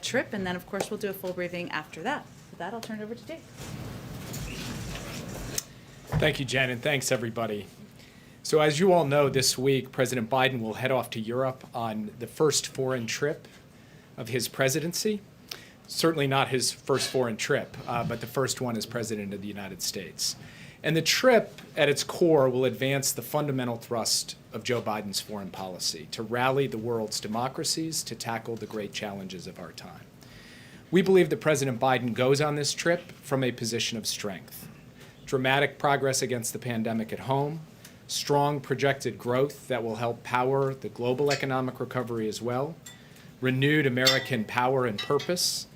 trip, and then, of course, we'll do a full briefing after that. With that, I'll turn it over to Dave. Thank you, Jen, and thanks, everybody. So as you all know, this week, President Biden will head off to Europe on the first foreign trip of his presidency. Certainly not his first foreign trip, but the first one as President of the United States. And the trip, at its core, will advance the fundamental thrust of Joe Biden's foreign policy, to rally the world's democracies to tackle the great challenges of our time. We believe that President Biden goes on this trip from a position of strength. Dramatic progress against the pandemic at home, strong projected growth that will help power the global economic recovery as well, renewed American power and purpose,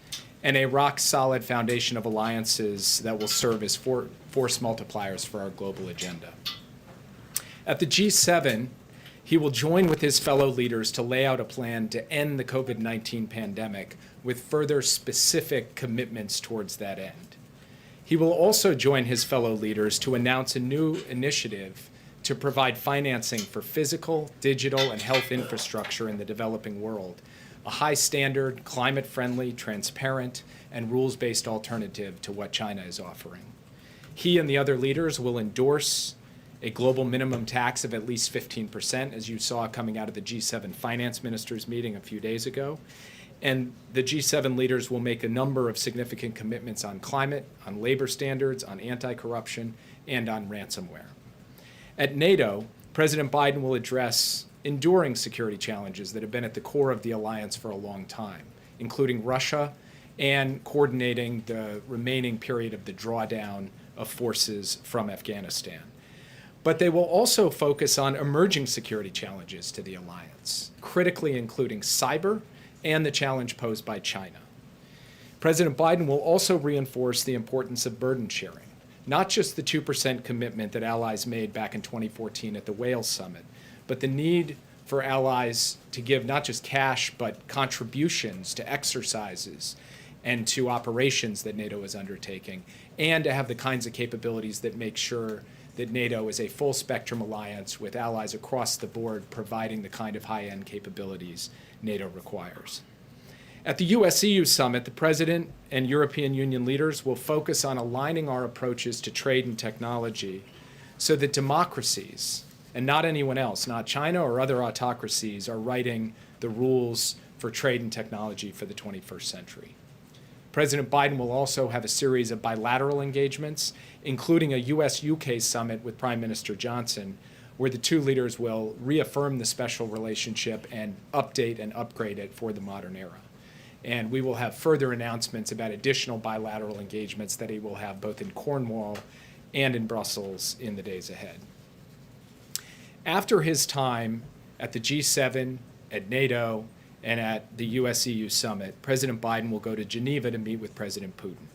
and a rock-solid foundation of alliances that will serve as force multipliers for our global agenda. At the G7, he will join with his fellow leaders to lay out a plan to end the COVID-19 pandemic with further specific commitments towards that end. He will also join his fellow leaders to announce a new initiative to provide financing for physical, digital, and health infrastructure in the developing world, a high-standard, climate-friendly, transparent, and rules-based alternative to what China is offering. He and the other leaders will endorse a global minimum tax of at least 15%, as you saw coming out of the G7 finance ministers meeting a few days ago. And the G7 leaders will make a number of significant commitments on climate, on labor standards, on anti-corruption, and on ransomware. At NATO, President Biden will address enduring security challenges that have been at the core of the alliance for a long time, including Russia and coordinating the remaining period of the drawdown of forces from Afghanistan. But they will also focus on emerging security challenges to the alliance, critically including cyber and the challenge posed by China. President Biden will also reinforce the importance of burden sharing, not just the 2% commitment that allies made back in 2014 at the Wales Summit, but the need for allies to give not just cash, but contributions to exercises and to operations that NATO is undertaking, and to have the kinds of capabilities that make sure that NATO is a full-spectrum alliance with allies across the board providing the kind of high-end capabilities NATO requires. At the U.S.-EU summit, the President and European Union leaders will focus on aligning our approaches to trade and technology so that democracies, and not anyone else, not China or other autocracies, are writing the rules for trade and technology for the 21st century. President Biden will also have a series of bilateral engagements, including a U.S.-UK summit with Prime Minister Johnson, where the two leaders will reaffirm the special relationship and update and upgrade it for the modern era. And we will have further announcements about additional bilateral engagements that he will have both in Cornwall and in Brussels in the days ahead. After his time at the G7, at NATO, and at the U.S.-EU summit, President Biden will go to Geneva to meet with President Putin.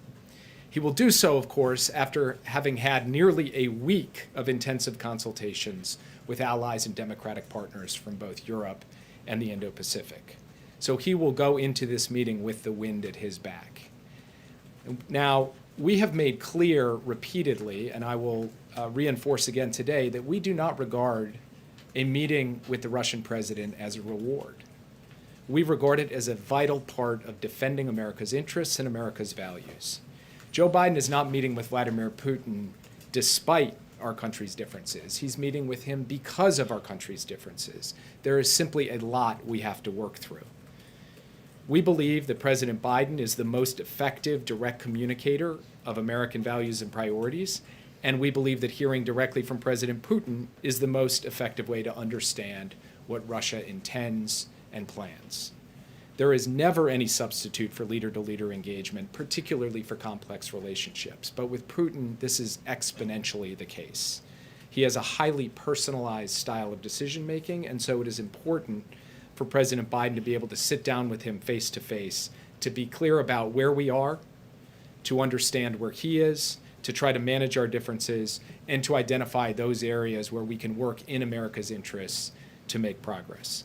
He will do so, of course, after having had nearly a week of intensive consultations with allies and democratic partners from both Europe and the Indo-Pacific. So he will go into this meeting with the wind at his back. Now, we have made clear repeatedly, and I will reinforce again today, that we do not regard a meeting with the Russian president as a reward. We regard it as a vital part of defending America's interests and America's values. Joe Biden is not meeting with Vladimir Putin despite our country's differences. He's meeting with him because of our country's differences. There is simply a lot we have to work through. We believe that President Biden is the most effective direct communicator of American values and priorities, and we believe that hearing directly from President Putin is the most effective way to understand what Russia intends and plans. There is never any substitute for leader-to-leader engagement, particularly for complex relationships. But with Putin, this is exponentially the case. He has a highly personalized style of decision-making, and so it is important for President Biden to be able to sit down with him face-to-face, to be clear about where we are, to understand where he is, to try to manage our differences, and to identify those areas where we can work in America's interests to make progress.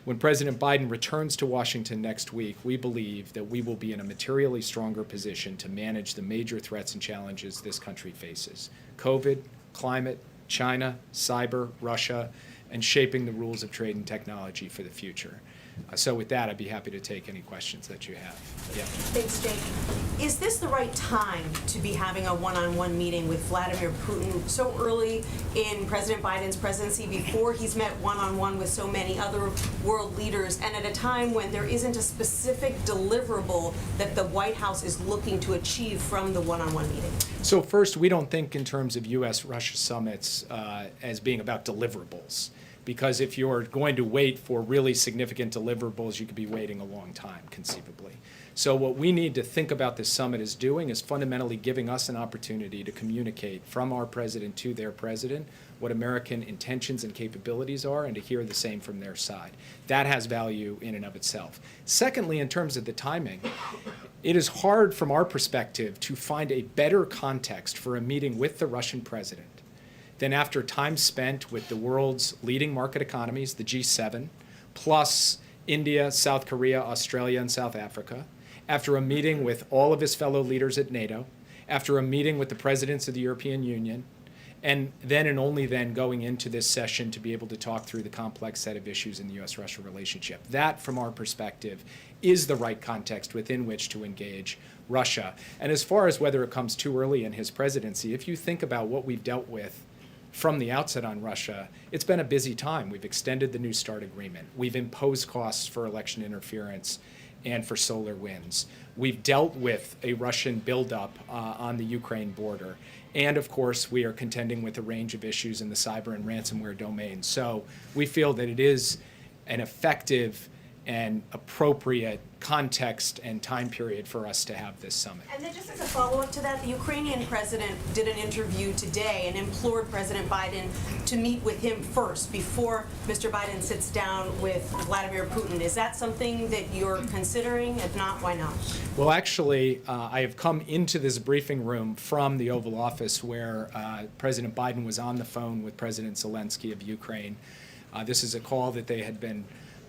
When President Biden returns to Washington next week, we believe that we will be in a materially stronger position to manage the major threats and challenges this country faces: COVID, climate, China, cyber, Russia, and shaping the rules of trade and technology for the future. So with that, I'd be happy to take any questions that you have. Yeah. Thanks, Jake. Is this the right time to be having a one-on-one meeting with Vladimir Putin so early in President Biden's presidency, before he's met one-on-one with so many other world leaders, and at a time when there isn't a specific deliverable that the White House is looking to achieve from the one-on-one meeting? So first, we don't think in terms of U.S. Russia summits as being about deliverables. Because if you're going to wait for really significant deliverables, you could be waiting a long time, conceivably. So what we need to think about this summit is doing is fundamentally giving us an opportunity to communicate from our president to their president what American intentions and capabilities are, and to hear the same from their side. That has value in and of itself. Secondly, in terms of the timing, it is hard from our perspective to find a better context for a meeting with the Russian president than after time spent with the world's leading market economies, the G7, plus India, South Korea, Australia, and South Africa, after a meeting with all of his fellow leaders at NATO, after a meeting with the presidents of the European Union, and then and only then going into this session to be able to talk through the complex set of issues in the U.S. Russia relationship. That, from our perspective, is the right context within which to engage Russia. And as far as whether it comes too early in his presidency, if you think about what we've dealt with from the outset on Russia, it's been a busy time. We've extended the New START agreement. We've imposed costs for election interference and for solar winds. We've dealt with a Russian buildup on the Ukraine border. And of course, we are contending with a range of issues in the cyber and ransomware domain. So we feel that it is an effective and appropriate context and time period for us to have this summit. And then just as a follow-up to that, the Ukrainian president did an interview today and implored President Biden to meet with him first before Mr. Biden sits down with Vladimir Putin. Is that something that you're considering? If not, why not? Well, actually, I have come into this briefing room from the Oval Office where President Biden was on the phone with President Zelensky of Ukraine. This is a call that they had been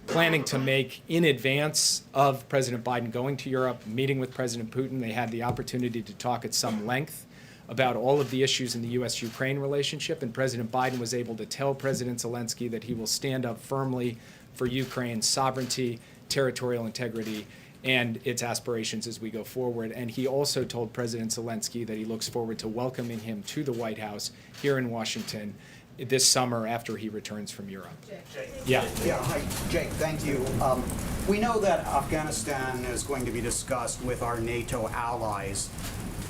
planning to make in advance of President Biden going to Europe, meeting with President Putin. They had the opportunity to talk at some length about all of the issues in the U.S.-Ukraine relationship, and President Biden was able to tell President Zelensky that he will stand up firmly for Ukraine's sovereignty, territorial integrity, and its aspirations as we go forward. And he also told President Zelensky that he looks forward to welcoming him to the White House here in Washington this summer after he returns from Europe. Yeah. Hi, Jake, thank you. We know that Afghanistan is going to be discussed with our NATO allies.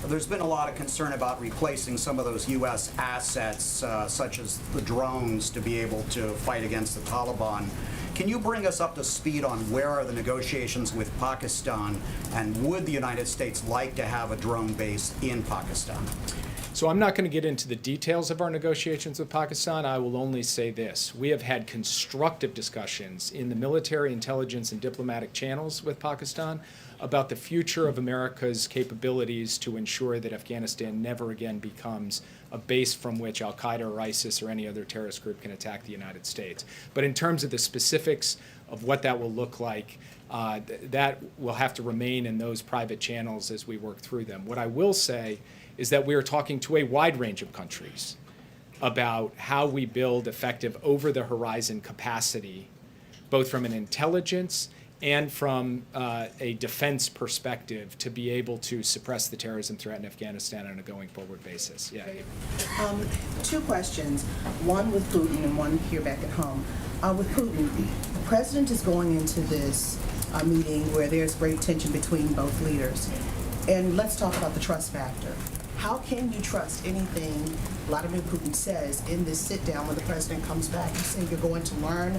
There's been a lot of concern about replacing some of those U.S. assets, such as the drones, to be able to fight against the Taliban. Can you bring us up to speed on where are the negotiations with Pakistan, and would the United States like to have a drone base in Pakistan? So I'm not going to get into the details of our negotiations with Pakistan. I will only say this. We have had constructive discussions in the military, intelligence, and diplomatic channels with Pakistan about the future of America's capabilities to ensure that Afghanistan never again becomes a base from which al-Qaeda or ISIS or any other terrorist group can attack the United States. But in terms of the specifics of what that will look like, that will have to remain in those private channels as we work through them. What I will say is that we are talking to a wide range of countries about how we build effective over-the-horizon capacity, both from an intelligence and from a defense perspective, to be able to suppress the terrorism threat in Afghanistan on a going-forward basis. Yeah. Two questions, one with Putin and one here back at home. With Putin, the president is going into this meeting where there's great tension between both leaders. And let's talk about the trust factor. How can you trust anything Vladimir Putin says in this sit-down when the president comes back? You say you're going to learn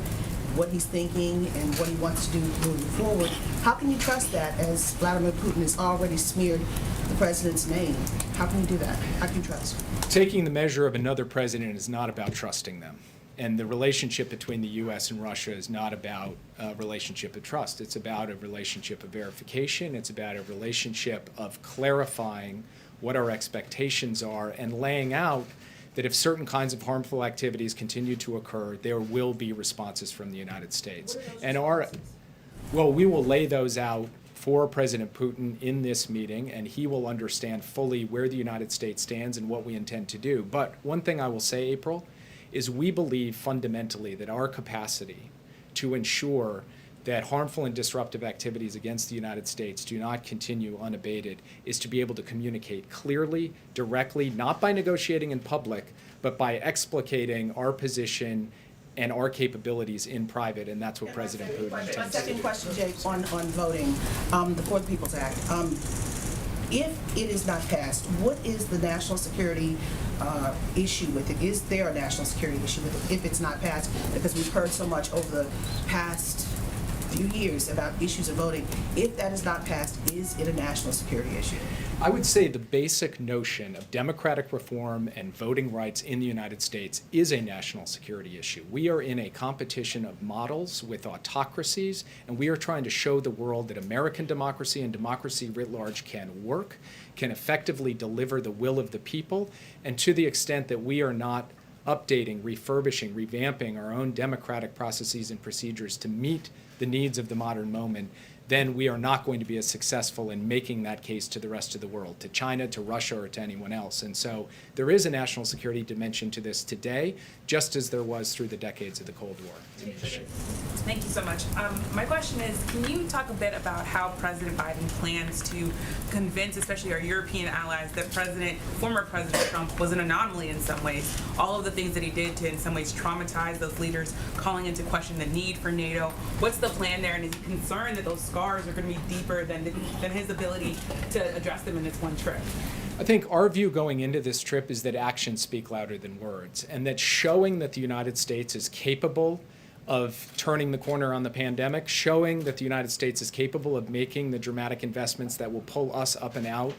what he's thinking and what he wants to do moving forward. How can you trust that as Vladimir Putin has already smeared the president's name? How can you do that? How can you trust? Taking the measure of another president is not about trusting them. And the relationship between the U.S. and Russia is not about a relationship of trust. It's about a relationship of verification. It's about a relationship of clarifying what our expectations are and laying out that if certain kinds of harmful activities continue to occur, there will be responses from the United States. And we will lay those out for President Putin in this meeting, and he will understand fully where the United States stands and what we intend to do. But one thing I will say, April, is we believe fundamentally that our capacity to ensure that harmful and disruptive activities against the United States do not continue unabated is to be able to communicate clearly, directly, not by negotiating in public, but by explicating our position and our capabilities in private, and that's what President Putin My intends to do. second question, Jake, on voting, the For the People's Act. If it is not passed, what is the national security issue with it? Is there a national security issue with it if it's not passed? Because we've heard so much over the past few years about issues of voting. If that is not passed, is it a national security issue? I would say the basic notion of democratic reform and voting rights in the United States is a national security issue. We are in a competition of models with autocracies, and we are trying to show the world that American democracy and democracy writ large can work, can effectively deliver the will of the people, and to the extent that we are not updating, refurbishing, revamping our own democratic processes and procedures to meet the needs of the modern moment, then we are not going to be as successful in making that case to the rest of the world, to China, to Russia, or to anyone else. And so there is a national security dimension to this today, just as there was through the decades of the Cold War. Thank you so much. My question is, can you talk a bit about how President Biden plans to convince, especially our European allies, that former President Trump was an anomaly in some ways? All of the things that he did to, in some ways, traumatize those leaders, calling into question the need for NATO. What's the plan there, and is he concerned that those scars are going to be deeper than his ability to address them in this one trip? I think our view going into this trip is that actions speak louder than words, and that showing that the United States is capable of turning the corner on the pandemic, showing that the United States is capable of making the dramatic investments that will pull us up and out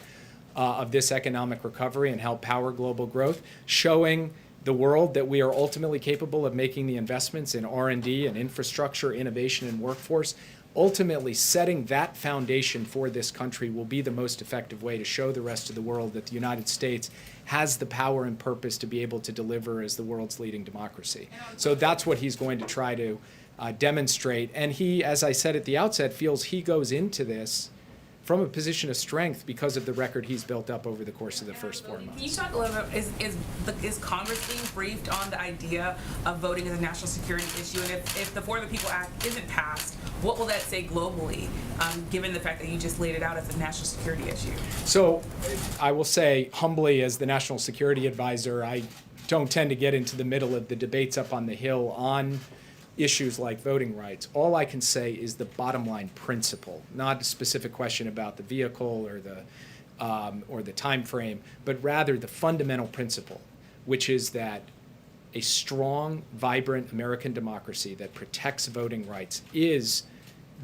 of this economic recovery and help power global growth, showing the world that we are ultimately capable of making the investments in R&D and infrastructure, innovation, and workforce. Ultimately, setting that foundation for this country will be the most effective way to show the rest of the world that the United States has the power and purpose to be able to deliver as the world's leading democracy. So that's what he's going to try to demonstrate. And he, as I said at the outset, feels he goes into this from a position of strength because of the record he's built up over the course of the first 4 months. Can you talk a little bit, is Congress being briefed on the idea of voting as a national security issue? And if the For the People Act isn't passed, what will that say globally, given the fact that you just laid it out as a national security issue? So I will say humbly, as the National Security Advisor, I don't tend to get into the middle of the debates up on the Hill on issues like voting rights. All I can say is the bottom line principle, not a specific question about the vehicle or the time frame, but rather the fundamental principle, which is that a strong, vibrant American democracy that protects voting rights is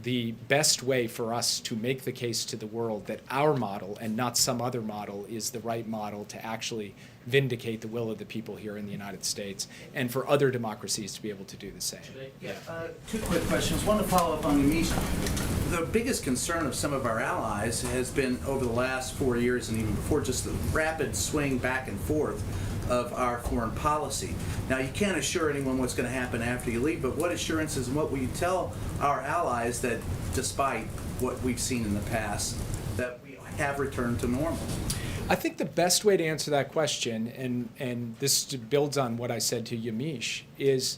the best way for us to make the case to the world that our model and not some other model is the right model to actually vindicate the will of the people here in the United States, and for other democracies to be able to do the same. Yeah, two quick questions. One to follow up on Yamiche. The biggest concern of some of our allies has been over the last 4 years and even before just the rapid swing back and forth of our foreign policy. Now, you can't assure anyone what's going to happen after you leave, but what assurances and what will you tell our allies that despite what we've seen in the past, that we have returned to normal? I think the best way to answer that question, and this builds on what I said to Yamiche, is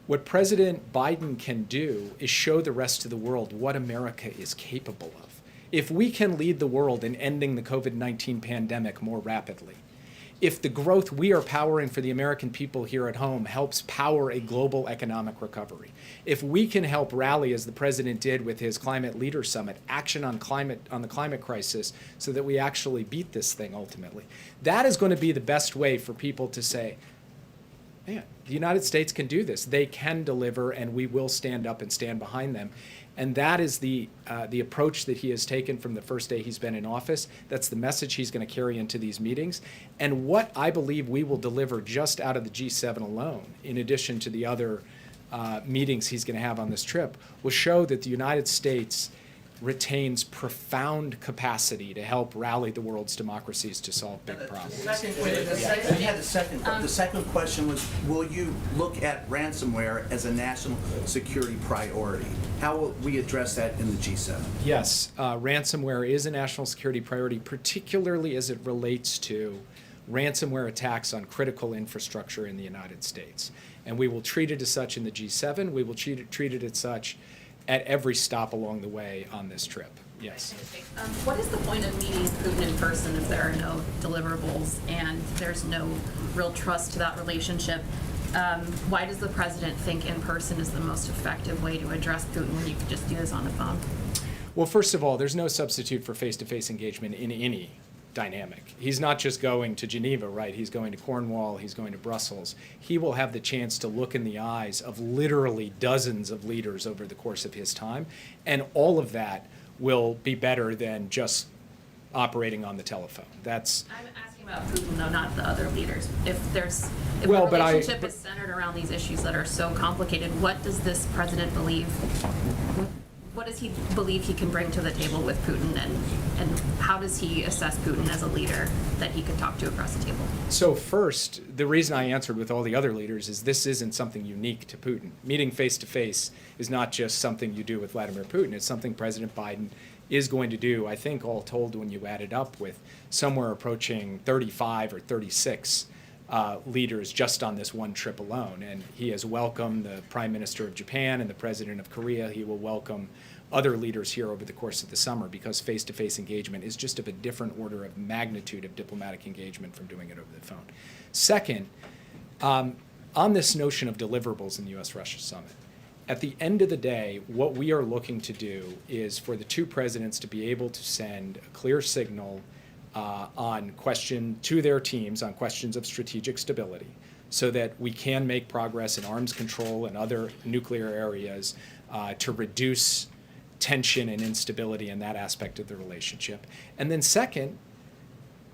what President Biden can do is show the rest of the world what America is capable of. If we can lead the world in ending the COVID-19 pandemic more rapidly, if the growth we are powering for the American people here at home helps power a global economic recovery, if we can help rally, as the president did with his Climate Leader Summit, action on the climate crisis so that we actually beat this thing ultimately, that is going to be the best way for people to say, man, the United States can do this. They can deliver, and we will stand up and stand behind them. And that is the approach that he has taken from the first day he's been in office. That's the message he's going to carry into these meetings. And what I believe we will deliver just out of the G7 alone, in addition to the other meetings he's going to have on this trip, will show that the United States retains profound capacity to help rally the world's democracies to solve big problems. The second question was, will you look at ransomware as a national security priority? How will we address that in the G7? Yes, ransomware is a national security priority, particularly as it relates to ransomware attacks on critical infrastructure in the United States. And we will treat it as such in the G7. We will treat it as such at every stop along the way on this trip. Yes. What is the point of meeting Putin in person if there are no deliverables and there's no real trust to that relationship? Why does the president think in person is the most effective way to address Putin when you could just do this on the phone? Well, first of all, there's no substitute for face-to-face engagement in any dynamic. He's not just going to Geneva, right? He's going to Cornwall, he's going to Brussels. He will have the chance to look in the eyes of literally dozens of leaders over the course of his time, and all of that will be better than just operating on the telephone. That's I'm asking about Putin, though, not the other leaders. If Well, the but relationship is centered around these issues that are so complicated, what does this president believe? What does he believe he can bring to the table with Putin, and how does he assess Putin as a leader that he could talk to across the table? So first, the reason I answered with all the other leaders is this isn't something unique to Putin. Meeting face-to-face is not just something you do with Vladimir Putin. It's something President Biden is going to do, I think all told, when you add it up, with somewhere approaching 35 or 36 leaders just on this one trip alone. And he has welcomed the Prime Minister of Japan and the President of Korea. He will welcome other leaders here over the course of the summer, because face-to-face engagement is just of a different order of magnitude of diplomatic engagement from doing it over the phone. Second, on this notion of deliverables in the U.S. Russia summit, at the end of the day, what we are looking to do is for the two presidents to be able to send a clear signal to their teams on questions of strategic stability, so that we can make progress in arms control and other nuclear areas to reduce tension and instability in that aspect of the relationship. And then second,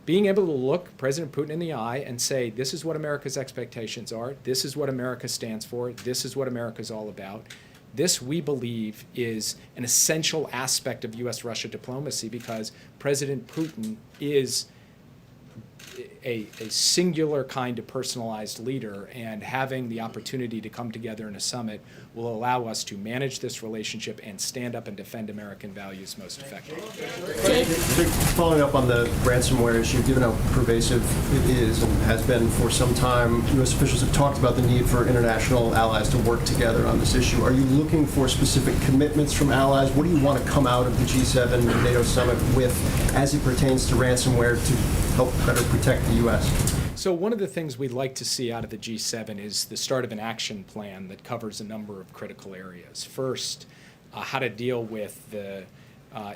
being able to look President Putin in the eye and say, this is what America's expectations are, this is what America stands for, this is what America's all about. This, we believe, is an essential aspect of U.S. Russia diplomacy, because President Putin is a singular kind of personalized leader, and having the opportunity to come together in a summit will allow us to manage this relationship and stand up and defend American values most effectively. Following up on the ransomware issue, given how pervasive it is and has been for some time, U.S. officials have talked about the need for international allies to work together on this issue. Are you looking for specific commitments from allies? What do you want to come out of the G7 and NATO summit with as it pertains to ransomware to help better protect the U.S.? So one of the things we'd like to see out of the G7 is the start of an action plan that covers a number of critical areas. First, how to deal with the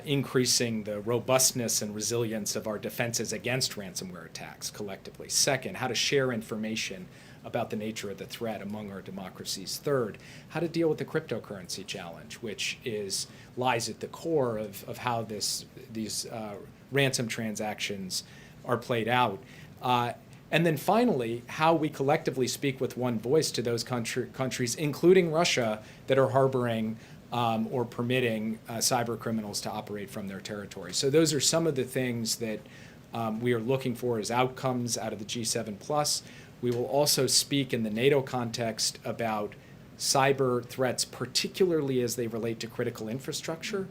increasing the robustness and resilience of our defenses against ransomware attacks collectively. Second, how to share information about the nature of the threat among our democracies. Third, how to deal with the cryptocurrency challenge, which lies at the core of how these ransom transactions are played out. And then finally, how we collectively speak with one voice to those countries, including Russia, that are harboring or permitting cyber criminals to operate from their territory. So those are some of the things that we are looking for as outcomes out of the G7+. We will also speak in the NATO context about cyber threats, particularly as they relate to critical infrastructure,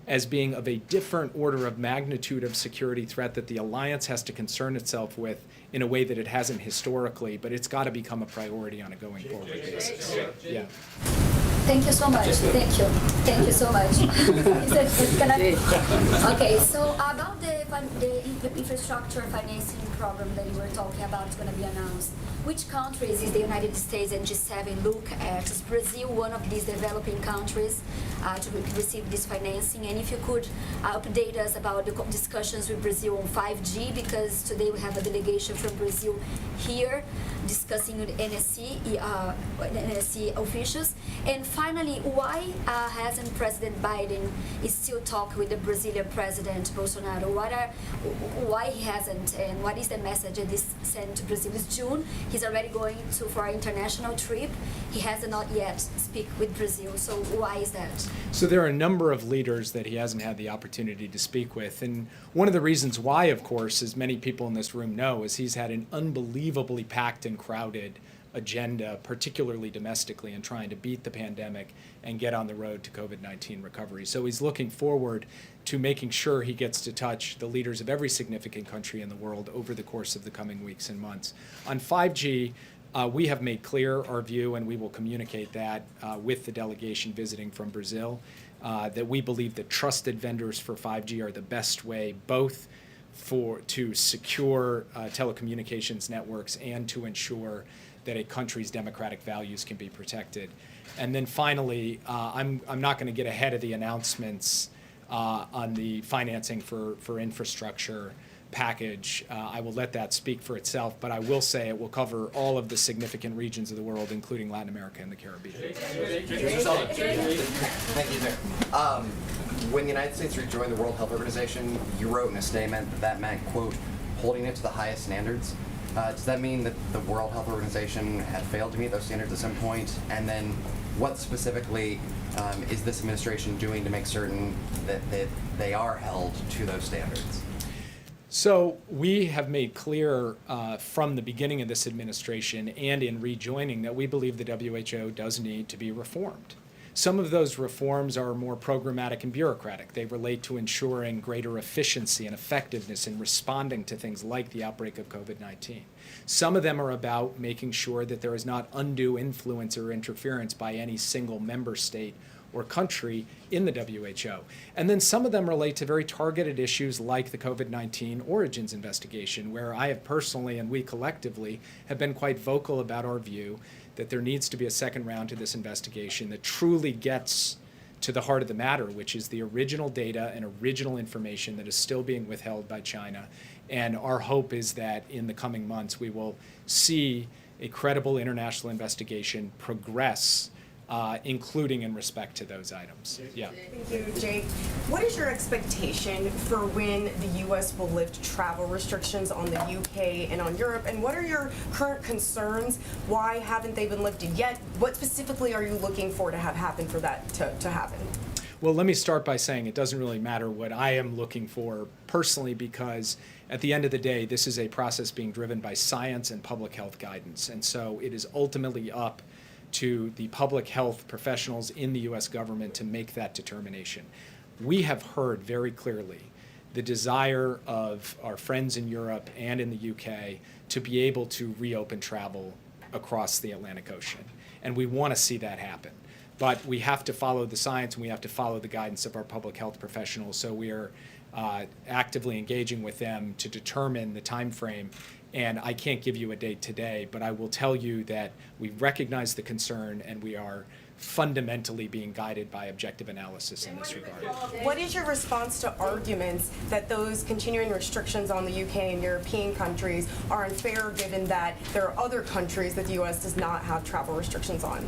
as being of a different order of magnitude of security threat that the alliance has to concern itself with in a way that it hasn't historically, but it's got to become a priority on a going forward basis. Yeah. Thank you so much. Thank you. Thank you so much. Okay, so about the infrastructure financing program that you were talking about is going to be announced. Which countries is the United States and G7 look at? Is Brazil one of these developing countries to receive this financing? And if you could update us about the discussions with Brazil on 5G, because today we have a delegation from Brazil here discussing with NSC officials. And finally, why hasn't President Biden is still talking with the Brazilian President Bolsonaro? Why he hasn't, and what is the message that this sent to Brazil? It's June. He's already going for an international trip. He has not yet speak with Brazil. So why is that? So there are a number of leaders that he hasn't had the opportunity to speak with. And one of the reasons why, of course, as many people in this room know, is he's had an unbelievably packed and crowded agenda, particularly domestically, in trying to beat the pandemic and get on the road to COVID-19 recovery. So he's looking forward to making sure he gets to touch the leaders of every significant country in the world over the course of the coming weeks and months. On 5G, We have made clear our view, and we will communicate that with the delegation visiting from Brazil, that we believe that trusted vendors for 5G are the best way both to secure telecommunications networks and to ensure that a country's democratic values can be protected. And then finally, I'm not going to get ahead of the announcements on the financing for infrastructure package. I will let that speak for itself, but I will say it will cover all of the significant regions of the world, including Latin America and the Caribbean. Thank you, sir. When the United States rejoined the World Health Organization, you wrote in a statement that meant, quote, holding it to the highest standards. Does that mean that the World Health Organization had failed to meet those standards at some point? And then what specifically is this administration doing to make certain that they are held to those standards? So we have made clear from the beginning of this administration and in rejoining that we believe the WHO does need to be reformed. Some of those reforms are more programmatic and bureaucratic. They relate to ensuring greater efficiency and effectiveness in responding to things like the outbreak of COVID-19. Some of them are about making sure that there is not undue influence or interference by any single member state or country in the WHO. And then some of them relate to very targeted issues like the COVID-19 origins investigation, where I have personally and we collectively have been quite vocal about our view that there needs to be a second round to this investigation that truly gets to the heart of the matter, which is the original data and original information that is still being withheld by China. And our hope is that in the coming months we will see a credible international investigation progress, including in respect to those items. Yeah. Thank you, Jake. What is your expectation for when the U.S. will lift travel restrictions on the U.K. and on Europe? And what are your current concerns? Why haven't they been lifted yet? What specifically are you looking for to have happen for that to happen? Well, let me start by saying it doesn't really matter what I am looking for personally, because at the end of the day, this is a process being driven by science and public health guidance. And so it is ultimately up to the public health professionals in the U.S. government to make that determination. We have heard very clearly the desire of our friends in Europe and in the UK to be able to reopen travel across the Atlantic Ocean. And we want to see that happen. But we have to follow the science and we have to follow the guidance of our public health professionals. So we are actively engaging with them to determine the time frame. And I can't give you a date today, but I will tell you that we recognize the concern and we are fundamentally being guided by objective analysis in this regard. What is your response to arguments that those continuing restrictions on the UK and European countries are unfair, given that there are other countries that the US does not have travel restrictions on?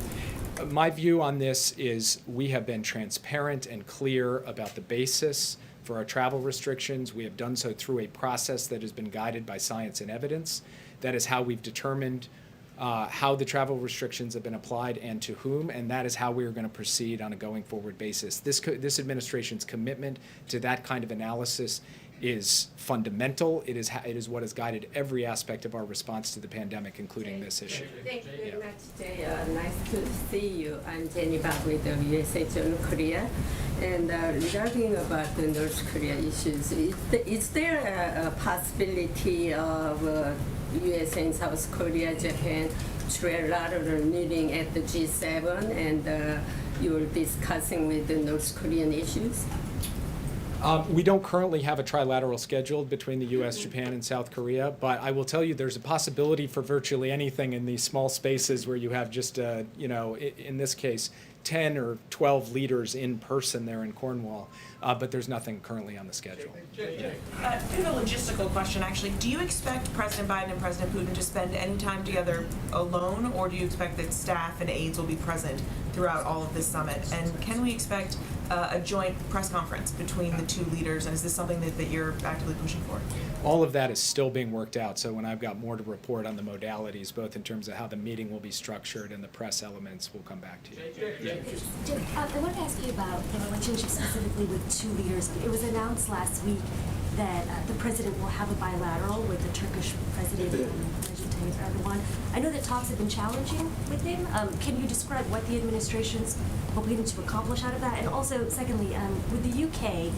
My view on this is we have been transparent and clear about the basis for our travel restrictions. We have done so through a process that has been guided by science and evidence. That is how we've determined how the travel restrictions have been applied and to whom, and that is how we are going to proceed on a going forward basis. This administration's commitment to that kind of analysis is fundamental. It is what has guided every aspect of our response to the pandemic, including this issue. Thank you very much, Jay. Nice to see you. I'm Jenny Psaki with the USA North Korea. And regarding about the North Korea issues, is there a possibility of U.S. and South Korea, Japan, trilateral meeting at the G7, and you're discussing with the North Korean issues? We don't currently have a trilateral scheduled between the U.S., Japan, and South Korea, but I will tell you there's a possibility for virtually anything in these small spaces where you have just, in this case, 10 or 12 leaders in person there in Cornwall, but there's nothing currently on the schedule. Bit of a logistical question, actually. Do you expect President Biden and President Putin to spend any time together alone, or do you expect that staff and aides will be present throughout all of this summit? And can we expect a joint press conference between the two leaders, and is this something that you're actively pushing for? All of that is still being worked out, so when I've got more to report on the modalities, both in terms of how the meeting will be structured and the press elements, we'll come back to you. Yeah. Jim, I wanted to ask you about the relationship specifically with two leaders. It was announced last week that the president will have a bilateral with the Turkish president, Recep Tayyip Erdogan. I know that talks have been challenging with him. Can you describe what the administration's hoping to accomplish out of that? And also, secondly, with the UK,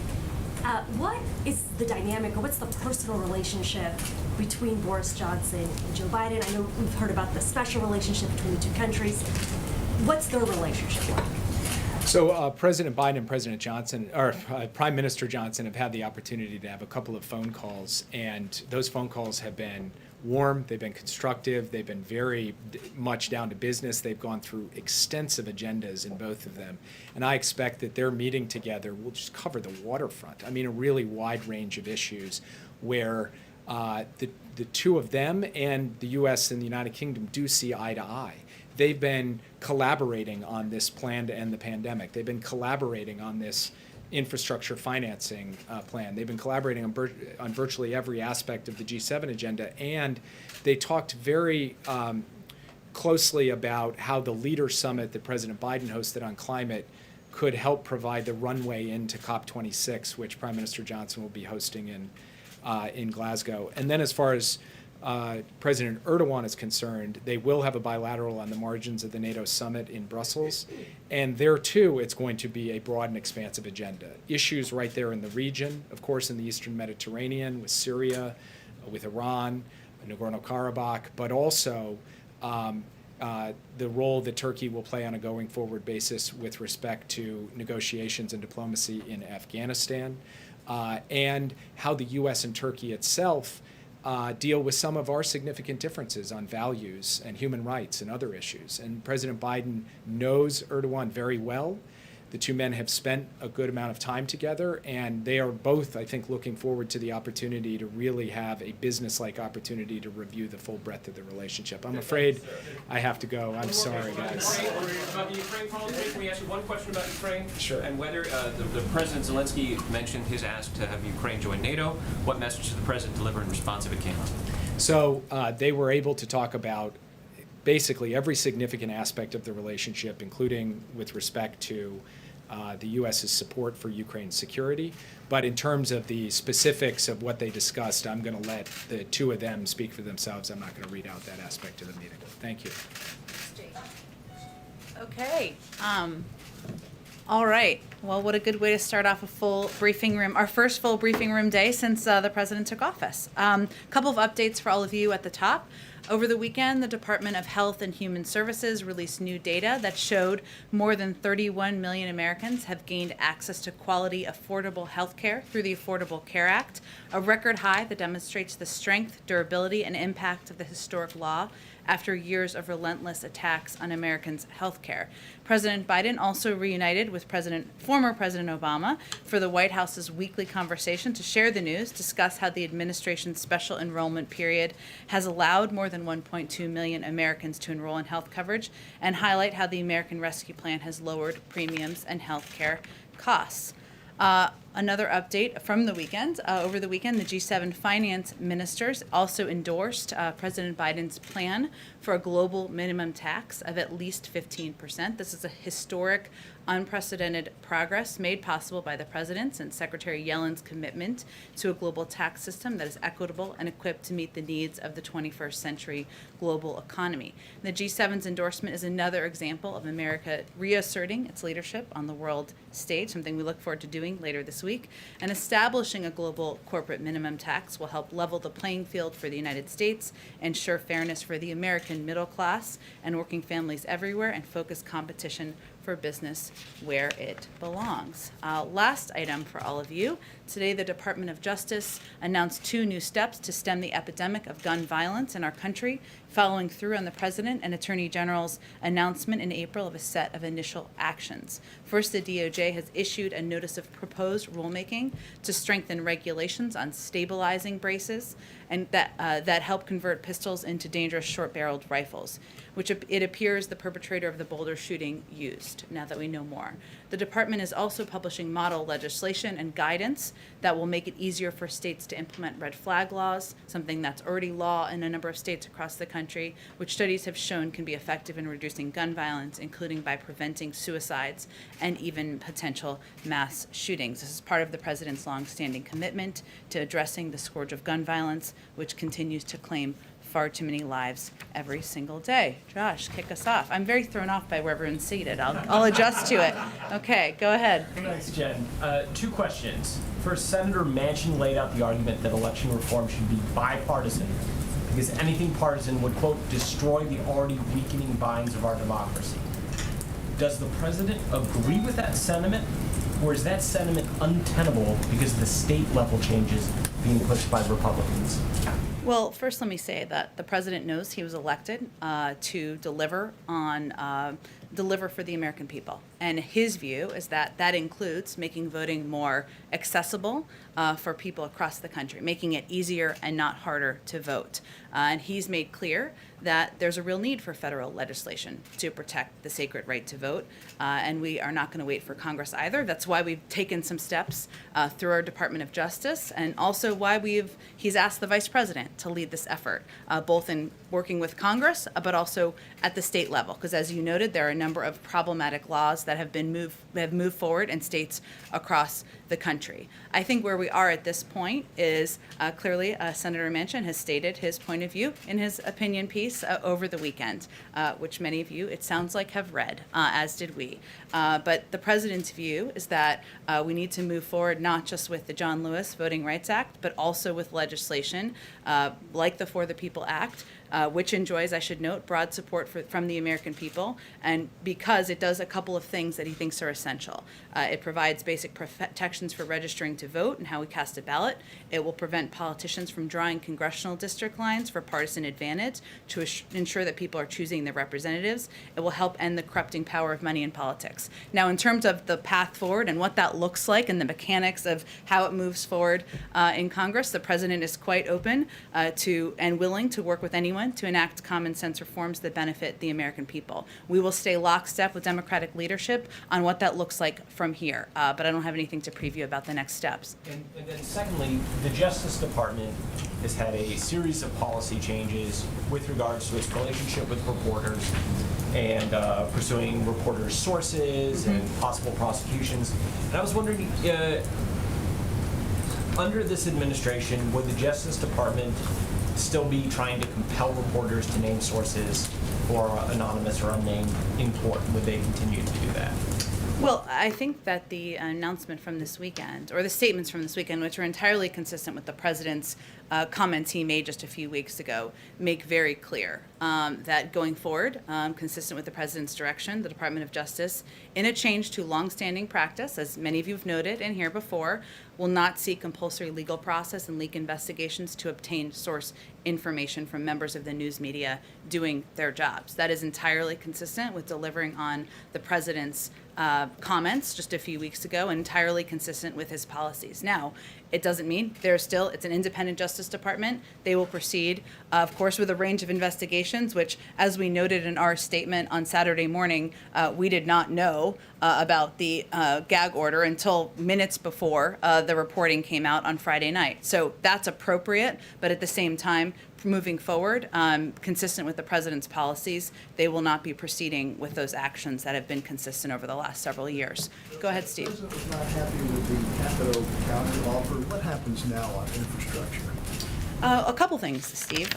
What is the dynamic, or what's the personal relationship between Boris Johnson and Joe Biden? I know we've heard about the special relationship between the two countries. What's their relationship like? So President Biden and President Johnson, or Prime Minister Johnson, have had the opportunity to have a couple of phone calls, and those phone calls have been warm, they've been constructive, they've been very much down to business. They've gone through extensive agendas in both of them. And I expect that their meeting together will just cover the waterfront. I mean, a really wide range of issues where the two of them and the U.S. and the United Kingdom do see eye to eye. They've been collaborating on this plan to end the pandemic. They've been collaborating on this infrastructure financing plan. They've been collaborating on virtually every aspect of the G7 agenda, and they talked very closely about how the Leader Summit that President Biden hosted on climate could help provide the runway into COP26, which Prime Minister Johnson will be hosting in Glasgow. And then as far as President Erdogan is concerned, they will have a bilateral on the margins of the NATO summit in Brussels. And there, too, it's going to be a broad and expansive agenda. Issues right there in the region, of course, in the Eastern Mediterranean, with Syria, with Iran, Nagorno-Karabakh, but also the role that Turkey will play on a going forward basis with respect to negotiations and diplomacy in Afghanistan, and how the U.S. and Turkey itself deal with some of our significant differences on values and human rights and other issues. And President Biden knows Erdogan very well. The two men have spent a good amount of time together, and they are both, I think, looking forward to the opportunity to really have a business-like opportunity to review the full breadth of the relationship. I'm afraid I have to go. I'm sorry, guys. About the Ukraine policy, can we ask you one question about Ukraine? Sure. And whether the President Zelensky mentioned his ask to have Ukraine join NATO. What message did the President deliver in response if it came up? So they were able to talk about basically every significant aspect of the relationship, including with respect to the U.S.'s support for Ukraine's security. But in terms of the specifics of what they discussed, I'm going to let the two of them speak for themselves. I'm not going to read out that aspect of the meeting. Thank you. Okay. All right. Well, what a good way to start off a full briefing room, our first full briefing room day since the president took office. A couple of updates for all of you at the top. Over the weekend, the Department of Health and Human Services released new data that showed more than 31 million Americans have gained access to quality, affordable health care through the Affordable Care Act, a record high that demonstrates the strength, durability, and impact of the historic law after years of relentless attacks on Americans' health care. President Biden also reunited with former President Obama for the White House's weekly conversation to share the news, discuss how the administration's special enrollment period has allowed more than 1.2 million Americans to enroll in health coverage, and highlight how the American Rescue Plan has lowered premiums and health care costs. Another update from the weekend. Over the weekend, the G7 finance ministers also endorsed President Biden's plan for a global minimum tax of at least 15%. This is a historic, unprecedented progress made possible by the president's and Secretary Yellen's commitment to a global tax system that is equitable and equipped to meet the needs of the 21st century global economy. The G7's endorsement is another example of America reasserting its leadership on the world stage, something we look forward to doing later this week. And establishing a global corporate minimum tax will help level the playing field for the United States, ensure fairness for the American middle class and working families everywhere, and focus competition for business where it belongs. Last item for all of you. Today, the Department of Justice announced 2 new steps to stem the epidemic of gun violence in our country, following through on the President and Attorney General's announcement in April of a set of initial actions. First, the DOJ has issued a notice of proposed rulemaking to strengthen regulations on stabilizing braces and that help convert pistols into dangerous short-barreled rifles, which it appears the perpetrator of the Boulder shooting used, now that we know more. The department is also publishing model legislation and guidance that will make it easier for states to implement red flag laws, something that's already law in a number of states across the country, which studies have shown can be effective in reducing gun violence, including by preventing suicides and even potential mass shootings. This is part of the president's longstanding commitment to addressing the scourge of gun violence, which continues to claim far too many lives every single day. Josh, kick us off. I'm very thrown off by where everyone's seated. I'll adjust to it. Okay, go ahead. Thanks, Jen. 2 questions. First, Senator Manchin laid out the argument that election reform should be bipartisan because anything partisan would, quote, destroy the already weakening binds of our democracy. Does the president agree with that sentiment, or is that sentiment untenable because of the state level changes being pushed by Republicans? Well, first let me say that the president knows he was elected to deliver for the American people. And his view is that that includes making voting more accessible for people across the country, making it easier and not harder to vote. And he's made clear that there's a real need for federal legislation to protect the sacred right to vote. And we are not going to wait for Congress either. That's why we've taken some steps through our Department of Justice, and also why he's asked the Vice President to lead this effort, both in working with Congress, but also at the state level. Because as you noted, there are a number of problematic laws that have moved forward in states across the country. I think where we are at this point is clearly Senator Manchin has stated his point of view in his opinion piece over the weekend, which many of you, it sounds like, have read, as did we. But the president's view is that we need to move forward not just with the John Lewis Voting Rights Act, but also with legislation like the For the People Act, which enjoys, I should note, broad support from the American people, and because it does a couple of things that he thinks are essential. It provides basic protections for registering to vote and how we cast a ballot. It will prevent politicians from drawing congressional district lines for partisan advantage to ensure that people are choosing their representatives. It will help end the corrupting power of money in politics. Now, in terms of the path forward and what that looks like and the mechanics of how it moves forward in Congress, the president is quite open to and willing to work with anyone to enact common sense reforms that benefit the American people. We will stay lockstep with Democratic leadership on what that looks like from here, but I don't have anything to preview about the next steps. And then secondly, the Justice Department has had a series of policy changes with regards to its relationship with reporters and pursuing reporters' sources and possible prosecutions. And I was wondering, under this administration, would the Justice Department still be trying to compel reporters to name sources or anonymous or unnamed in court? Would they continue to do that? Well, I think that the announcement from this weekend, or the statements from this weekend, which are entirely consistent with the president's comments he made just a few weeks ago, make very clear that going forward, consistent with the president's direction, the Department of Justice, in a change to longstanding practice, as many of you have noted and here before, will not seek compulsory legal process and leak investigations to obtain source information from members of the news media doing their jobs. That is entirely consistent with delivering on the president's comments just a few weeks ago, and entirely consistent with his policies. Now, it doesn't mean it's an independent Justice Department. They will proceed, of course, with a range of investigations, which, as we noted in our statement on Saturday morning, we did not know about the gag order until minutes before the reporting came out on Friday night. So that's appropriate, but at the same time, moving forward, consistent with the president's policies, they will not be proceeding with those actions that have been consistent over the last several years. Go ahead, Steve. The president was not happy with the Capito counter offer. What happens now on infrastructure? A couple things, Steve.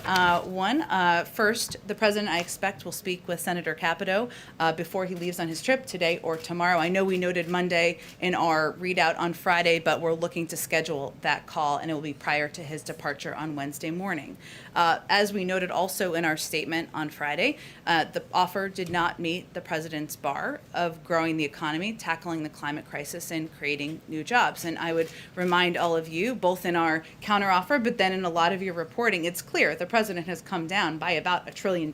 One, first, the president, I expect, will speak with Senator Capito before he leaves on his trip today or tomorrow. I know we noted Monday in our readout on Friday, but we're looking to schedule that call, and it will be prior to his departure on Wednesday morning. As we noted also in our statement on Friday, the offer did not meet the president's bar of growing the economy, tackling the climate crisis, and creating new jobs. And I would remind all of you, both in our counteroffer, but then in a lot of your reporting, it's clear the president has come down by about $1 trillion.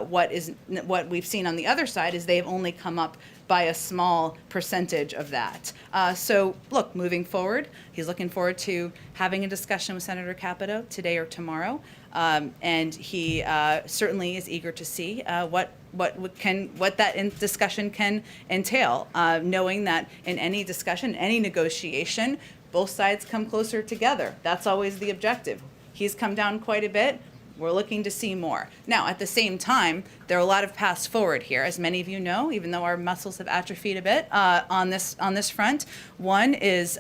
What we've seen on the other side is they've only come up by a small percentage of that. So look, moving forward, he's looking forward to having a discussion with Senator Capito today or tomorrow, and he certainly is eager to see what that discussion can entail, knowing that in any discussion, any negotiation, both sides come closer together. That's always the objective. He's come down quite a bit. We're looking to see more. Now, at the same time, there are a lot of paths forward here, as many of you know, even though our muscles have atrophied a bit on this front. One is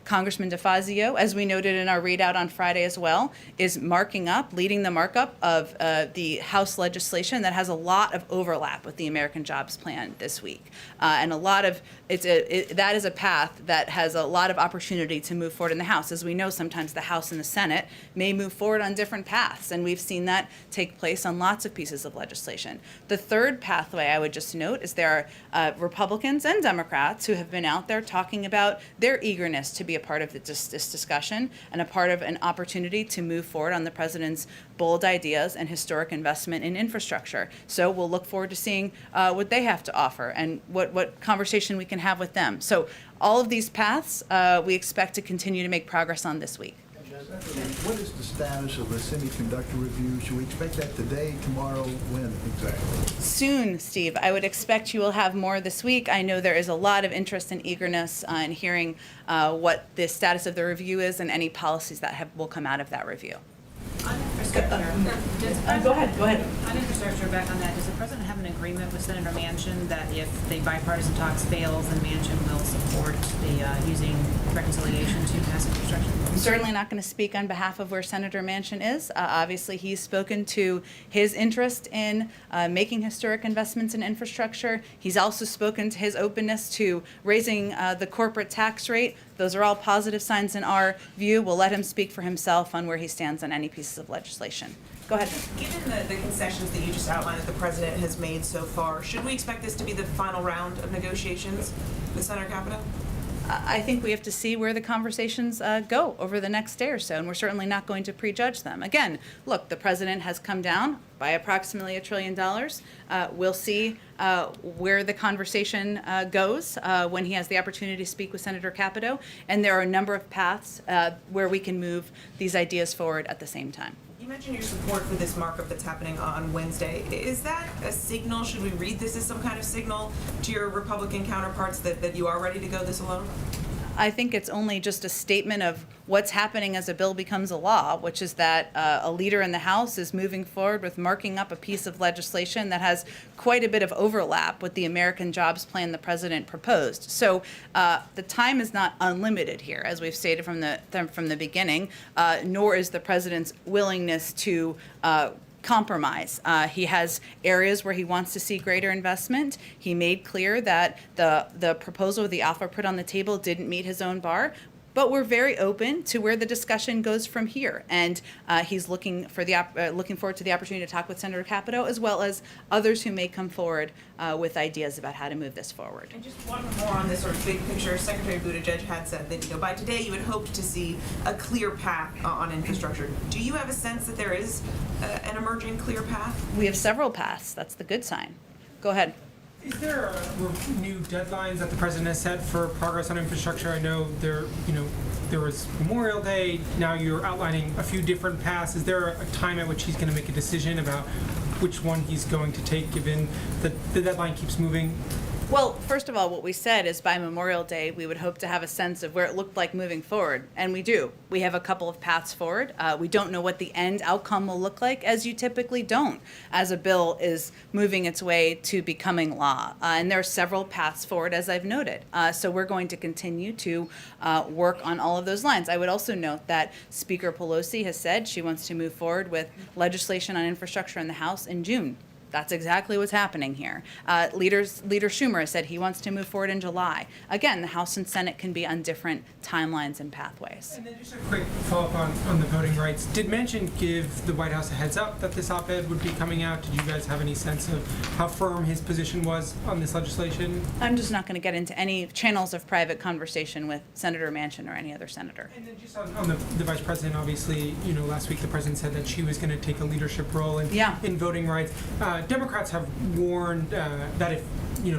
Congressman DeFazio, as we noted in our readout on Friday as well, is leading the markup of the House legislation that has a lot of overlap with the American Jobs Plan this week, and a lot of that is a path that has a lot of opportunity to move forward in the House. As we know, sometimes the House and the Senate may move forward on different paths, and we've seen that take place on lots of pieces of legislation. The third pathway I would just note is there are Republicans and Democrats who have been out there talking about their eagerness to be a part of this discussion and a part of an opportunity to move forward on the president's bold ideas and historic investment in infrastructure. So we'll look forward to seeing what they have to offer and what conversation we can have with them. So all of these paths we expect to continue to make progress on this week. What is the status of the semiconductor review? Should we expect that today, tomorrow, when exactly? Soon, Steve. I would expect you will have more this week. I know there is a lot of interest and eagerness in hearing what the status of the review is and any policies that will come out of that review. On infrastructure. Go ahead. On infrastructure, back on that, does the president have an agreement with Senator Manchin that if the bipartisan talks fails, then Manchin will support the using reconciliation to pass infrastructure? I'm certainly not going to speak on behalf of where Senator Manchin is. Obviously, he's spoken to his interest in making historic investments in infrastructure. He's also spoken to his openness to raising the corporate tax rate. Those are all positive signs in our view. We'll let him speak for himself on where he stands on any pieces of legislation. Go ahead. Given the concessions that you just outlined that the president has made so far, should we expect this to be the final round of negotiations with Senator Capito? I think we have to see where the conversations go over the next day or so, and we're certainly not going to prejudge them. Again, look, the president has come down by approximately $1 trillion. We'll see where the conversation goes when he has the opportunity to speak with Senator Capito, and there are a number of paths where we can move these ideas forward at the same time. You mentioned your support for this markup that's happening on Wednesday. Is that a signal? Should we read this as some kind of signal to your Republican counterparts that you are ready to go this alone? I think it's only just a statement of what's happening as a bill becomes a law, which is that a leader in the House is moving forward with marking up a piece of legislation that has quite a bit of overlap with the American Jobs Plan the president proposed. So the time is not unlimited here, as we've stated from the beginning, nor is the president's willingness to compromise. He has areas where he wants to see greater investment. He made clear that the proposal, the offer put on the table, didn't meet his own bar. But we're very open to where the discussion goes from here, and he's looking forward to the opportunity to talk with Senator Capito, as well as others who may come forward with ideas about how to move this forward. And just one more on this sort of big picture. Secretary Buttigieg had said that by today you had hoped to see a clear path on infrastructure. Do you have a sense that there is an emerging clear path? We have several paths. That's the good sign. Go ahead. Is there new deadlines that the president has set for progress on infrastructure? I know there was Memorial Day. Now you're outlining a few different paths. Is there a time at which he's going to make a decision about which one he's going to take, given that the deadline keeps moving? Well, first of all, what we said is by Memorial Day, we would hope to have a sense of where it looked like moving forward, and we do. We have a couple of paths forward. We don't know what the end outcome will look like, as you typically don't, as a bill is moving its way to becoming law. And there are several paths forward, as I've noted. So we're going to continue to work on all of those lines. I would also note that Speaker Pelosi has said she wants to move forward with legislation on infrastructure in the House in June. That's exactly what's happening here. Leader Schumer has said he wants to move forward in July. Again, the House and Senate can be on different timelines and pathways. And then just a quick follow-up on the voting rights. Did Manchin give the White House a heads up that this op-ed would be coming out? Did you guys have any sense of how firm his position was on this legislation? I'm just not going to get into any channels of private conversation with Senator Manchin or any other senator. And then just on the vice president, obviously, last week the president said that she was going to take a leadership role in voting rights. Democrats have warned that if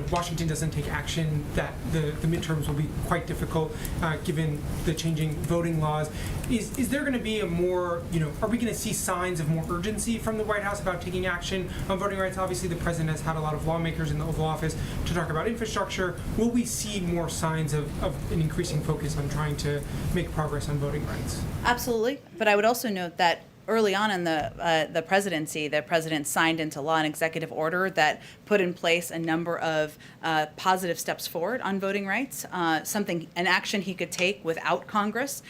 Washington doesn't take action, that the midterms will be quite difficult given the changing voting laws. Is there going to be a more, are we going to see signs of more urgency from the White House about taking action on voting rights? Obviously, the president has had a lot of lawmakers in the Oval Office to talk about infrastructure. Will we see more signs of an increasing focus on trying to make progress on voting rights? Absolutely. But I would also note that early on in the presidency, the president signed into law an executive order that put in place a number of positive steps forward on voting rights, an action he could take without Congress.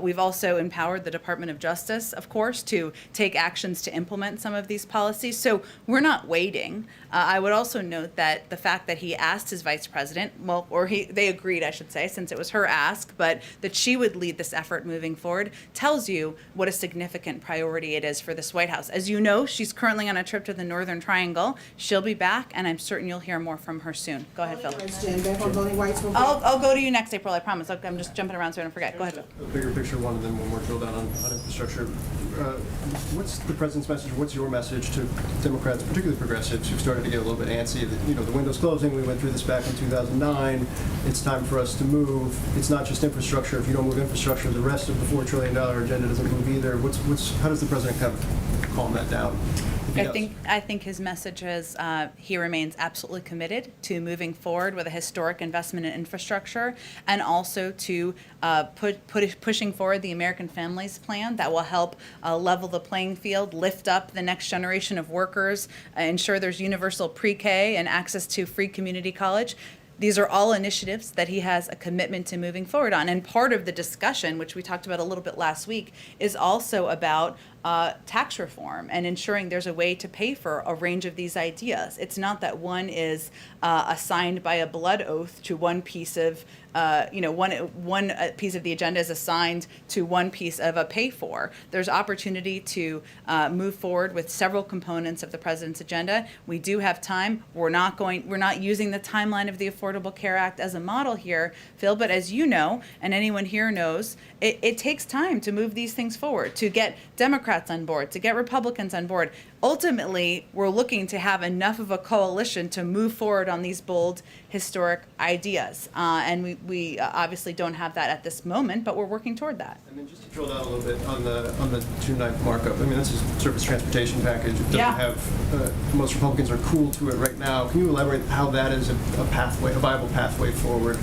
We've also empowered the Department of Justice, of course, to take actions to implement some of these policies. So we're not waiting. I would also note that the fact that he asked his vice president, they agreed, I should say, since it was her ask, but that she would lead this effort moving forward, tells you what a significant priority it is for this White House. As you know, she's currently on a trip to the Northern Triangle. She'll be back, and I'm certain you'll hear more from her soon. Go ahead, Phil. Jen, back on voting rights. I'll go to you next, April, I promise. I'm just jumping around so I don't forget. Go ahead, Phil. A bigger picture one, and then one more drill down on infrastructure. What's the president's message? What's your message to Democrats, particularly progressives, who've started to get a little bit antsy? That, the window's closing. We went through this back in 2009. It's time for us to move. It's not just infrastructure. If you don't move infrastructure, the rest of the $4 trillion agenda doesn't move either. How does the president kind of calm that down? I think his message is he remains absolutely committed to moving forward with a historic investment in infrastructure, and also to pushing forward the American Families Plan that will help level the playing field, lift up the next generation of workers, ensure there's universal pre-K and access to free community college. These are all initiatives that he has a commitment to moving forward on. And part of the discussion, which we talked about a little bit last week, is also about tax reform and ensuring there's a way to pay for a range of these ideas. It's not that one is assigned by a blood oath to one piece of, one piece of the agenda is assigned to one piece of a pay for. There's opportunity to move forward with several components of the president's agenda. We do have time. We're not using the timeline of the Affordable Care Act as a model here, Phil, but as you know, and anyone here knows, it takes time to move these things forward, to get Democrats on board, to get Republicans on board. Ultimately, we're looking to have enough of a coalition to move forward on these bold, historic ideas. And we obviously don't have that at this moment, but we're working toward that. And then just to drill down a little bit on the 2.9 markup, I mean, this is surface transportation package. It doesn't have, most Republicans are cool to it right now. Can you elaborate how that is a viable pathway forward,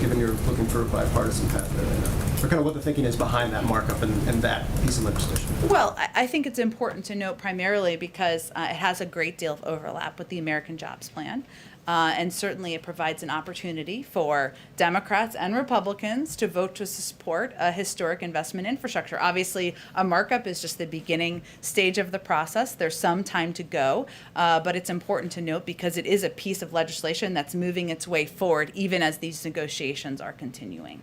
given you're looking for a bipartisan pathway right now? Or kind of what the thinking is behind that markup and that piece of legislation? Well, I think it's important to note primarily because it has a great deal of overlap with the American Jobs Plan. And certainly it provides an opportunity for Democrats and Republicans to vote to support a historic investment infrastructure. Obviously, a markup is just the beginning stage of the process. There's some time to go, but it's important to note because it is a piece of legislation that's moving its way forward even as these negotiations are continuing.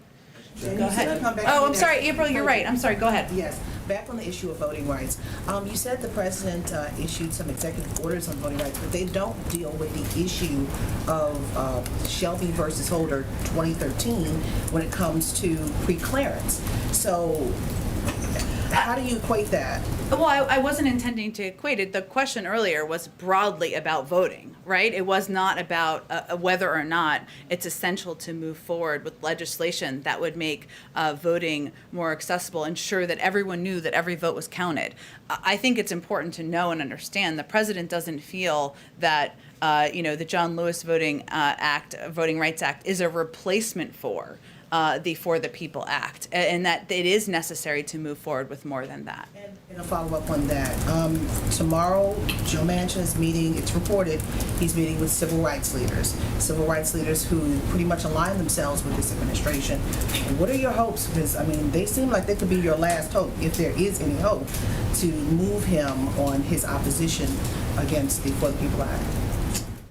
Go ahead. I'm sorry, April, you're right. I'm sorry, go ahead. Yes, back on the issue of voting rights. You said the president issued some executive orders on voting rights, but they don't deal with the issue of Shelby versus Holder 2013 when it comes to pre-clearance. So how do you equate that? Well, I wasn't intending to equate it. The question earlier was broadly about voting, right? It was not about whether or not it's essential to move forward with legislation that would make voting more accessible, ensure that everyone knew that every vote was counted. I think it's important to know and understand the president doesn't feel that the John Lewis Voting Rights Act is a replacement for the For the People Act, and that it is necessary to move forward with more than that. And a follow-up on that. Tomorrow, Joe Manchin is meeting, it's reported, he's meeting with civil rights leaders who pretty much align themselves with this administration. And what are your hopes? Because, they seem like they could be your last hope, if there is any hope, to move him on his opposition against the For the People Act.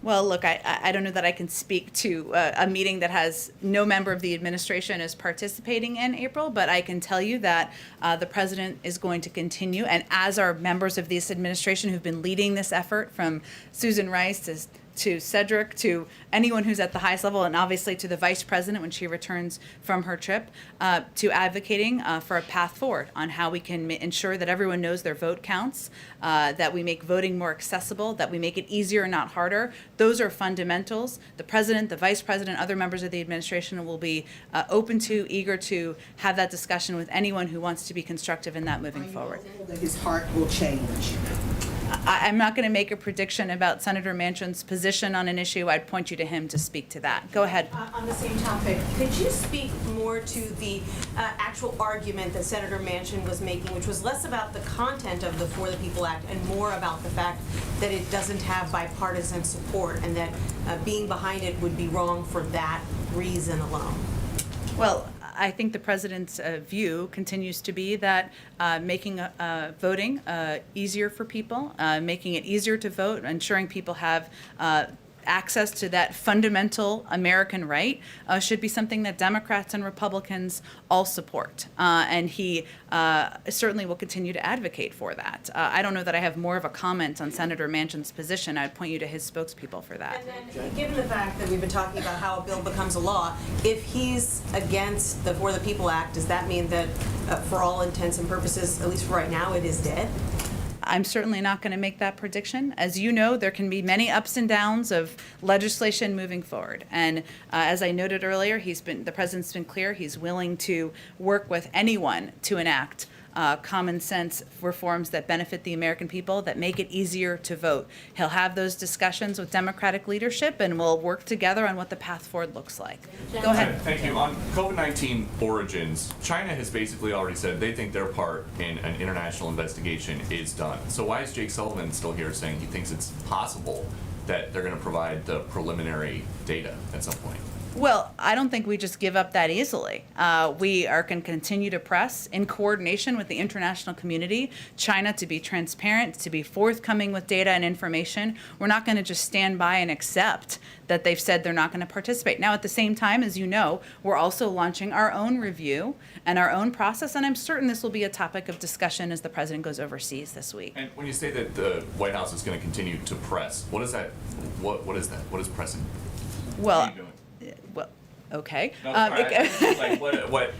Well, look, I don't know that I can speak to a meeting that has no member of the administration is participating in, April, but I can tell you that the president is going to continue, and as are members of this administration who've been leading this effort, from Susan Rice to Cedric, to anyone who's at the highest level, and obviously to the vice president when she returns from her trip, to advocating for a path forward on how we can ensure that everyone knows their vote counts, that we make voting more accessible, that we make it easier, not harder. Those are fundamentals. The president, the vice president, other members of the administration will be open to, eager to have that discussion with anyone who wants to be constructive in that moving forward. That his heart will change. I'm not going to make a prediction about Senator Manchin's position on an issue. I'd point you to him to speak to that. Go ahead. On the same topic, could you speak more to the actual argument that Senator Manchin was making, which was less about the content of the For the People Act and more about the fact that it doesn't have bipartisan support and that being behind it would be wrong for that reason alone? Well, I think the president's view continues to be that making voting easier for people, making it easier to vote, ensuring people have access to that fundamental American right should be something that Democrats and Republicans all support. And he certainly will continue to advocate for that. I don't know that I have more of a comment on Senator Manchin's position. I'd point you to his spokespeople for that. And then, given the fact that we've been talking about how a bill becomes a law, if he's against the For the People Act, does that mean that for all intents and purposes, at least for right now, it is dead? I'm certainly not going to make that prediction. As you know, there can be many ups and downs of legislation moving forward. And as I noted earlier, the president's been clear he's willing to work with anyone to enact common sense reforms that benefit the American people, that make it easier to vote. He'll have those discussions with Democratic leadership, and we'll work together on what the path forward looks like. Go ahead. Thank you. On COVID-19 origins, China has basically already said they think their part in an international investigation is done. So why is Jake Sullivan still here saying he thinks it's possible that they're going to provide the preliminary data at some point? Well, I don't think we just give up that easily. We are going to continue to press in coordination with the international community, China to be transparent, to be forthcoming with data and information. We're not going to just stand by and accept that they've said they're not going to participate. Now, at the same time, as you know, we're also launching our own review and our own process, and I'm certain this will be a topic of discussion as the president goes overseas this week. And when you say that the White House is going to continue to press, what is that? What is that? What is pressing? Well, okay. No, like what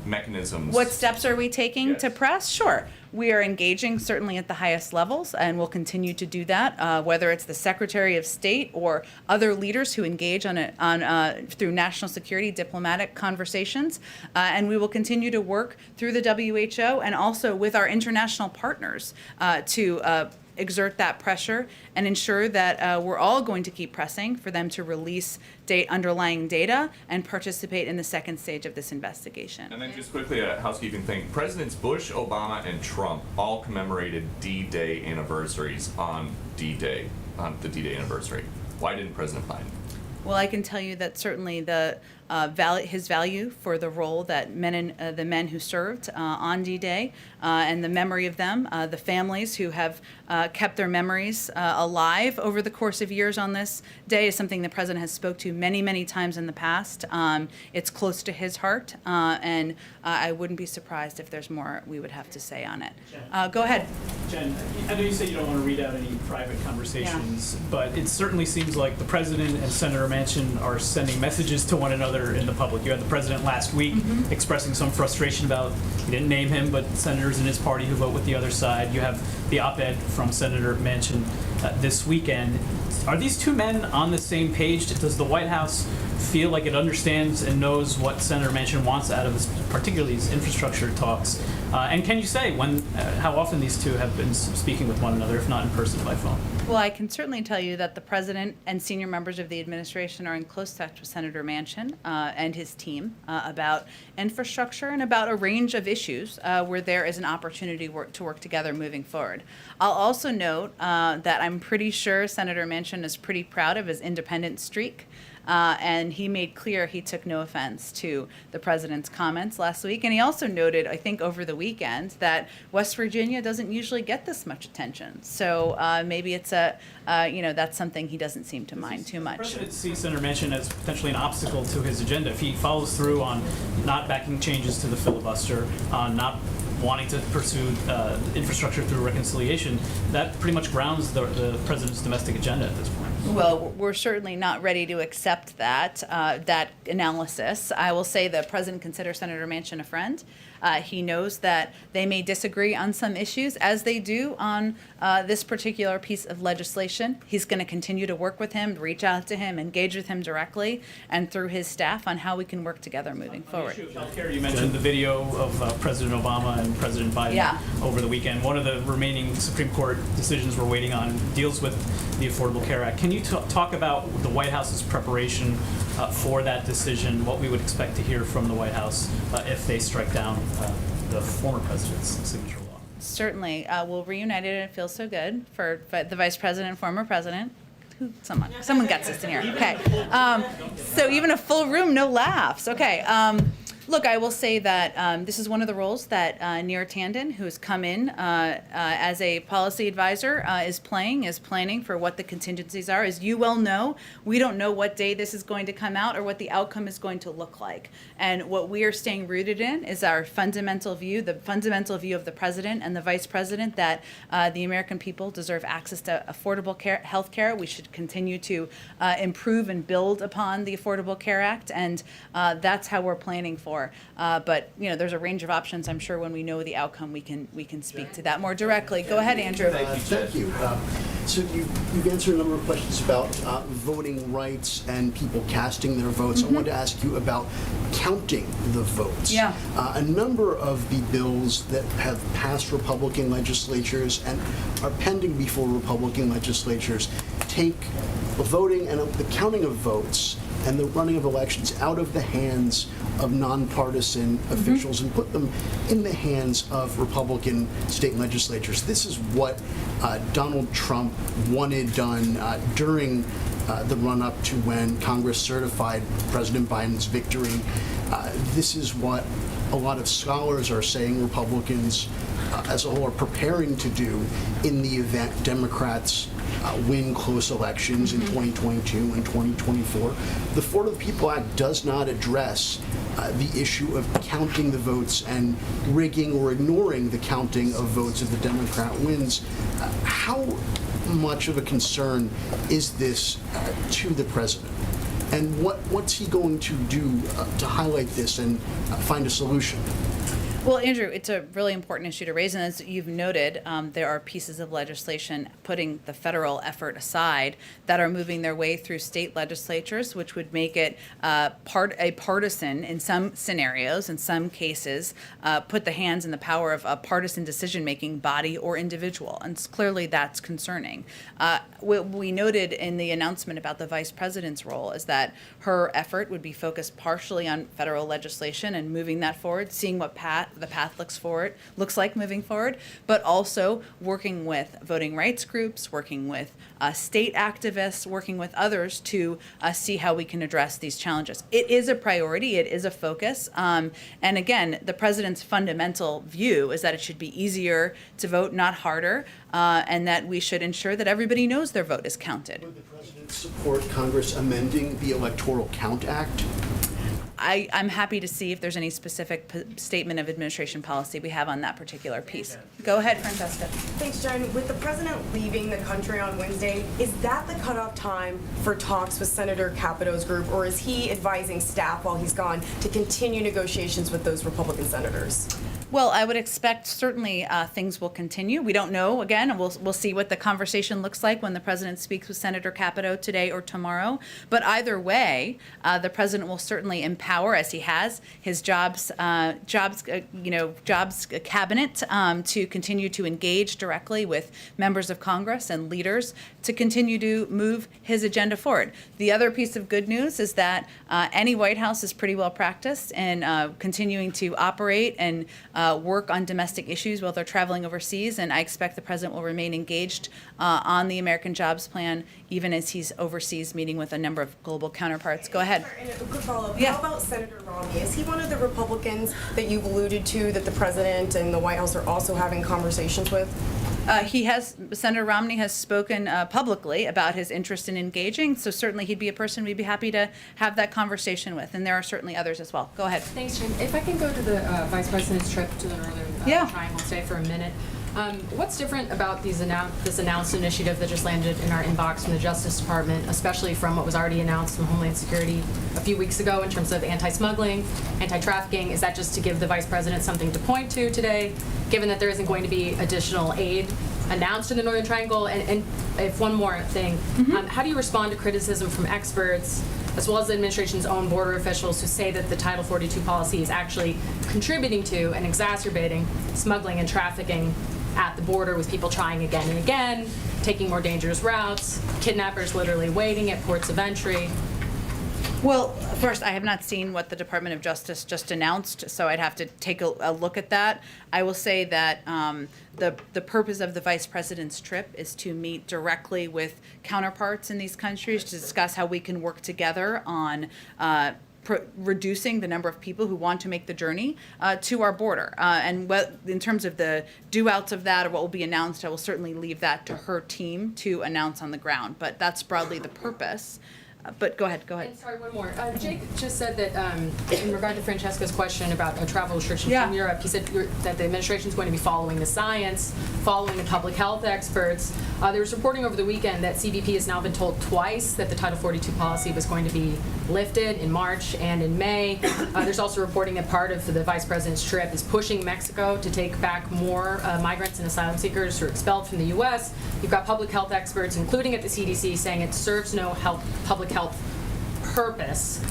mechanisms? What steps are we taking to press? Sure. We are engaging certainly at the highest levels, and we'll continue to do that, whether it's the Secretary of State or other leaders who engage through national security diplomatic conversations. And we will continue to work through the WHO and also with our international partners to exert that pressure and ensure that we're all going to keep pressing for them to release underlying data and participate in the second stage of this investigation. And then just quickly, a housekeeping thing. Presidents Bush, Obama, and Trump all commemorated D-Day anniversaries on D-Day, on the D-Day anniversary. Why didn't President Biden? Well, I can tell you that certainly his value for the role that the men who served on D-Day and the memory of them, the families who have kept their memories alive over the course of years on this day is something the president has spoke to many, many times in the past. It's close to his heart, and I wouldn't be surprised if there's more we would have to say on it. Go ahead. Jen, I know you say you don't want to read out any private conversations, but it certainly seems like the president and Senator Manchin are sending messages to one another in the public. You had the president last week expressing some frustration about, he didn't name him, but senators in his party who vote with the other side. You have the op-ed from Senator Manchin this weekend. Are these two men on the same page? Does the White House feel like it understands and knows what Senator Manchin wants out of this, particularly these infrastructure talks? And can you say how often these two have been speaking with one another, if not in person, by phone? Well, I can certainly tell you that the president and senior members of the administration are in close touch with Senator Manchin and his team about infrastructure and about a range of issues where there is an opportunity to work together moving forward. I'll also note that I'm pretty sure Senator Manchin is pretty proud of his independent streak. And he made clear he took no offense to the president's comments last week. And he also noted, I think over the weekend, that West Virginia doesn't usually get this much attention. So maybe it's that's something he doesn't seem to mind too much. The president sees Senator Manchin as potentially an obstacle to his agenda. If he follows through on not backing changes to the filibuster, on not wanting to pursue infrastructure through reconciliation, that pretty much grounds the president's domestic agenda at this point. Well, we're certainly not ready to accept that analysis. I will say the president considers Senator Manchin a friend. He knows that they may disagree on some issues, as they do on this particular piece of legislation. He's going to continue to work with him, reach out to him, engage with him directly, and through his staff on how we can work together moving forward. On the issue of healthcare, you mentioned the video of President Obama and President Biden over the weekend. One of the remaining Supreme Court decisions we're waiting on deals with the Affordable Care Act. Can you talk about the White House's preparation for that decision, what we would expect to hear from the White House if they strike down the former president's signature law? Certainly. We'll reunite it, and it feels so good for the Vice President and former president. Someone gets us in here. Okay. So even a full room, no laughs. Okay. Look, I will say that this is one of the roles that Neera Tanden, who has come in as a policy advisor, is planning for what the contingencies are. As you well know, we don't know what day this is going to come out or what the outcome is going to look like. And what we are staying rooted in is our fundamental view, the fundamental view of the president and the vice president, that the American people deserve access to affordable health care. We should continue to improve and build upon the Affordable Care Act, and that's how we're planning for. But there's a range of options. I'm sure when we know the outcome, we can speak to that more directly. Go ahead, Andrew. Thank you. So you've answered a number of questions about voting rights and people casting their votes. I wanted to ask you about counting the votes. Yeah. A number of the bills that have passed Republican legislatures and are pending before Republican legislatures take voting and the counting of votes and the running of elections out of the hands of nonpartisan officials and put them in the hands of Republican state legislatures. This is what Donald Trump wanted done during the run-up to when Congress certified President Biden's victory. This is what a lot of scholars are saying Republicans as a whole are preparing to do in the event Democrats win close elections in 2022 and 2024. The For the People Act does not address the issue of counting the votes and rigging or ignoring the counting of votes if the Democrat wins. How much of a concern is this to the president? And what's he going to do to highlight this and find a solution? Well, Andrew, it's a really important issue to raise, and as you've noted, there are pieces of legislation putting the federal effort aside that are moving their way through state legislatures, which would make it partisan in some scenarios, in some cases, put the hands and the power of a partisan decision-making body or individual, and clearly that's concerning. What we noted in the announcement about the vice president's role is that her effort would be focused partially on federal legislation and moving that forward, seeing what the path looks like moving forward, but also working with voting rights groups, working with state activists, working with others to see how we can address these challenges. It is a priority. It is a focus. And again, the president's fundamental view is that it should be easier to vote, not harder, and that we should ensure that everybody knows their vote is counted. Would the president support Congress amending the Electoral Count Act? I'm happy to see if there's any specific statement of administration policy we have on that particular piece. Go ahead, Francesca. Thanks, Jen. With the president leaving the country on Wednesday, is that the cutoff time for talks with Senator Capito's group, or is he advising staff while he's gone to continue negotiations with those Republican senators? Well, I would expect certainly things will continue. We don't know, again, and we'll see what the conversation looks like when the president speaks with Senator Capito today or tomorrow. But either way, the president will certainly empower, as he has, his jobs cabinet to continue to engage directly with members of Congress and leaders to continue to move his agenda forward. The other piece of good news is that any White House is pretty well practiced in continuing to operate and work on domestic issues while they're traveling overseas, and I expect the president will remain engaged on the American Jobs Plan, even as he's overseas meeting with a number of global counterparts. Go ahead. And a quick follow-up. Yeah. How about Senator Romney? Is he one of the Republicans that you've alluded to that the president and the White House are also having conversations with? Senator Romney has spoken publicly about his interest in engaging, so certainly he'd be a person we'd be happy to have that conversation with, and there are certainly others as well. Go ahead. Thanks, Jen. If I can go to the Vice President's trip to the Northern Triangle, stay for a minute. What's different about this announced initiative that just landed in our inbox from the Justice Department, especially from what was already announced from Homeland Security a few weeks ago in terms of anti-smuggling, anti-trafficking? Is that just to give the Vice President something to point to today, given that there isn't going to be additional aid announced in the Northern Triangle? And if one more thing, how do you respond to criticism from experts, as well as the administration's own border officials, who say that the Title 42 policy is actually contributing to and exacerbating smuggling and trafficking at the border, with people trying again and again, taking more dangerous routes, kidnappers literally waiting at ports of entry? Well, first, I have not seen what the Department of Justice just announced, so I'd have to take a look at that. I will say that the purpose of the Vice President's trip is to meet directly with counterparts in these countries to discuss how we can work together on reducing the number of people who want to make the journey to our border. And in terms of the do-outs of that or what will be announced, I will certainly leave that to her team to announce on the ground. But that's broadly the purpose. But go ahead. And sorry, one more. Jake just said that in regard to Francesca's question about travel restrictions from Europe, he said that the administration is going to be following the science, following the public health experts. There was reporting over the weekend that CBP has now been told twice that the Title 42 policy was going to be lifted in March and in May. There's also reporting that part of the Vice President's trip is pushing Mexico to take back more migrants and asylum seekers who are expelled from the U.S. You've got public health experts, including at the CDC, saying it serves no public health purpose.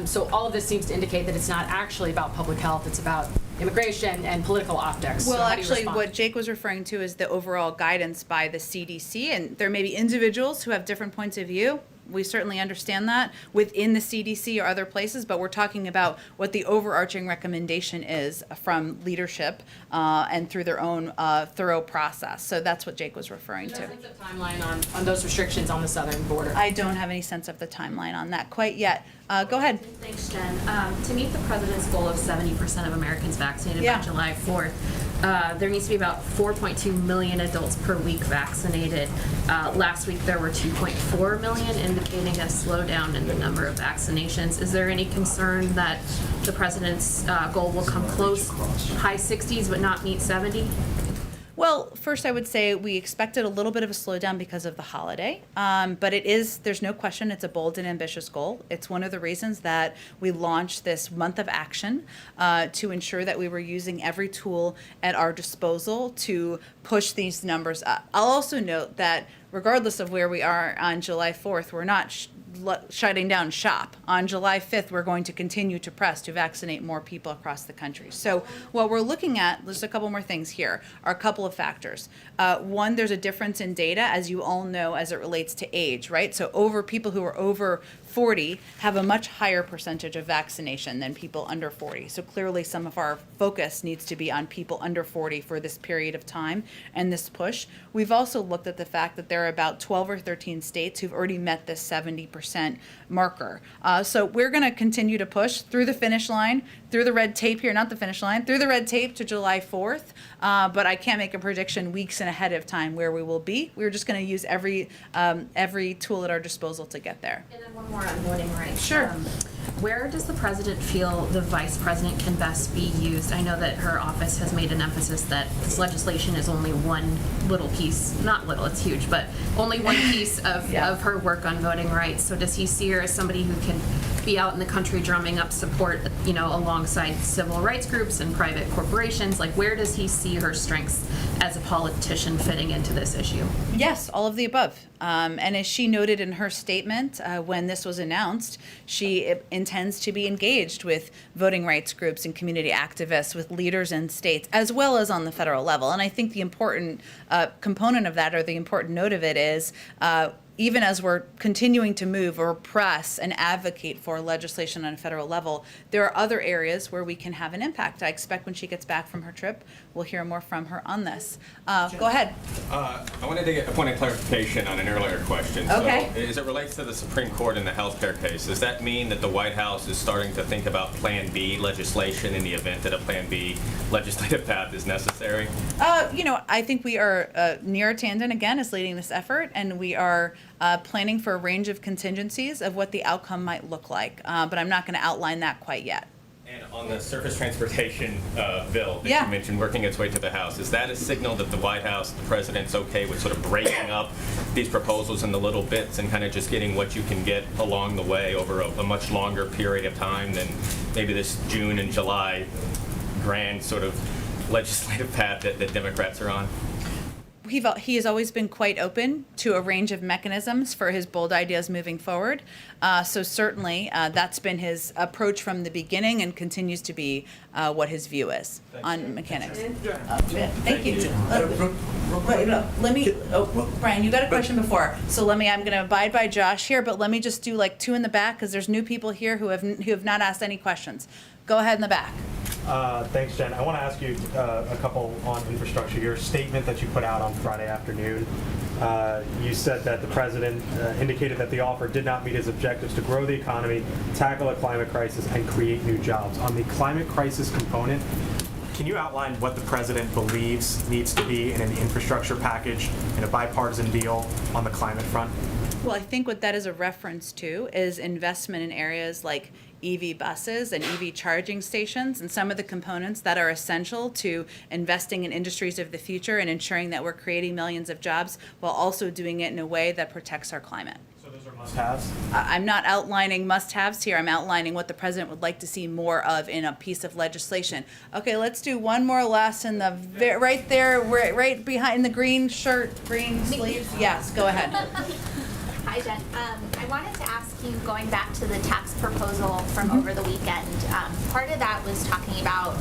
So all of this seems to indicate that it's not actually about public health, it's about immigration and political optics. Well, So how do you actually, respond? what Jake was referring to is the overall guidance by the CDC, and there may be individuals who have different points of view. We certainly understand that within the CDC or other places, but we're talking about what the overarching recommendation is from leadership and through their own thorough process. So that's what Jake was referring to. What's the timeline on those restrictions on the southern border? I don't have any sense of the timeline on that quite yet. Go ahead. Thanks, Jen. To meet the president's goal of 70% of Americans vaccinated by July 4th, there needs to be about 4.2 million adults per week vaccinated. Last week there were 2.4 million, indicating a slowdown in the number of vaccinations. Is there any concern that the president's goal will come close, high 60s, but not meet 70? Well, first I would say we expected a little bit of a slowdown because of the holiday, but there's no question it's a bold and ambitious goal. It's one of the reasons that we launched this month of action to ensure that we were using every tool at our disposal to push these numbers up. I'll also note that regardless of where we are on July 4th, we're not shutting down shop. On July 5th, we're going to continue to press to vaccinate more people across the country. So what we're looking at, there's a couple more things here, are a couple of factors. One, there's a difference in data, as you all know, as it relates to age, right? So people who are over 40 have a much higher percentage of vaccination than people under 40. So clearly some of our focus needs to be on people under 40 for this period of time and this push. We've also looked at the fact that there are about 12 or 13 states who've already met this 70% marker. So we're going to continue to push through the finish line, through the red tape here, not the finish line, through the red tape to July 4th. But I can't make a prediction weeks and ahead of time where we will be. We're just going to use every tool at our disposal to get there. And then one more on voting rights. Sure. Where does the president feel the vice president can best be used? I know that her office has made an emphasis that this legislation is only one little piece, not little, it's huge, but only one piece of her work on voting rights. So does he see her as somebody who can be out in the country drumming up support, alongside civil rights groups and private corporations? Like, where does he see her strengths as a politician fitting into this issue? Yes, all of the above. And as she noted in her statement when this was announced, she intends to be engaged with voting rights groups and community activists, with leaders in states, as well as on the federal level. And I think the important component of that, or the important note of it, is even as we're continuing to move or press and advocate for legislation on a federal level, there are other areas where we can have an impact. I expect when she gets back from her trip, we'll hear more from her on this. Go ahead. I wanted to get a point of clarification on an earlier question. Okay. So, as it relates to the Supreme Court in the healthcare case, does that mean that the White House is starting to think about Plan B legislation in the event that a Plan B legislative path is necessary? I think we are, Neera Tanden, again, is leading this effort, and we are planning for a range of contingencies of what the outcome might look like. But I'm not going to outline that quite yet. And On the surface transportation bill that Yeah. you mentioned working its way to the House, is that a signal that the White House, the president's okay with sort of breaking up these proposals into little bits and kind of just getting what you can get along the way over a much longer period of time than maybe this June and July grand sort of legislative path that Democrats are on? He has always been quite open to a range of mechanisms for his bold ideas moving forward. So certainly that's been his approach from the beginning and continues to be what his view is on mechanics. Thank you. Let me, Brian, you got a question before. So I'm going to abide by Josh here, but let me just do like two in the back because there's new people here who have not asked any questions. Go ahead in the back. Thanks, Jen. I want to ask you a couple on infrastructure. Your statement that you put out on Friday afternoon, you said that the president indicated that the offer did not meet his objectives to grow the economy, tackle a climate crisis, and create new jobs. On the climate crisis component, can you outline what the president believes needs to be in an infrastructure package in a bipartisan deal on the climate front? Well, I think what that is a reference to is investment in areas like EV buses and EV charging stations and some of the components that are essential to investing in industries of the future and ensuring that we're creating millions of jobs while also doing it in a way that protects our climate. So those are must-haves? I'm not outlining must-haves here. I'm outlining what the president would like to see more of in a piece of legislation. Okay, let's do one more last in the right there, right behind the green shirt, green sleeves. Yes, go ahead. Hi, Jen. I wanted to ask you, going back to the tax proposal from over the weekend, part of that was talking about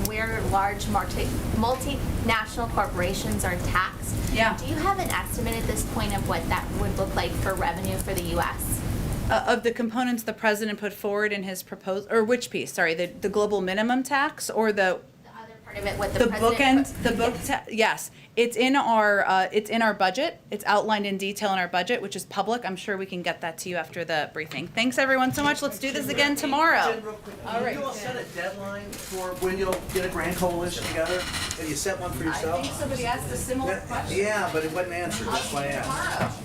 where large multinational corporations are taxed. Yeah. Do you have an estimate at this point of what that would look like for revenue for the U.S.? Of the components the president put forward in his proposal, or which piece? Sorry, the global minimum tax or the other part of it, what the bookend, yes, it's in our budget. It's outlined in detail in our budget, which is public. I'm sure we can get that to you after the briefing. Thanks everyone so much. Let's do this again tomorrow. All right. You all set a deadline for when you'll get a grand coalition together? Have you set one for yourself? I think somebody asked a similar question. Yeah, but it wasn't answered. That's why I asked.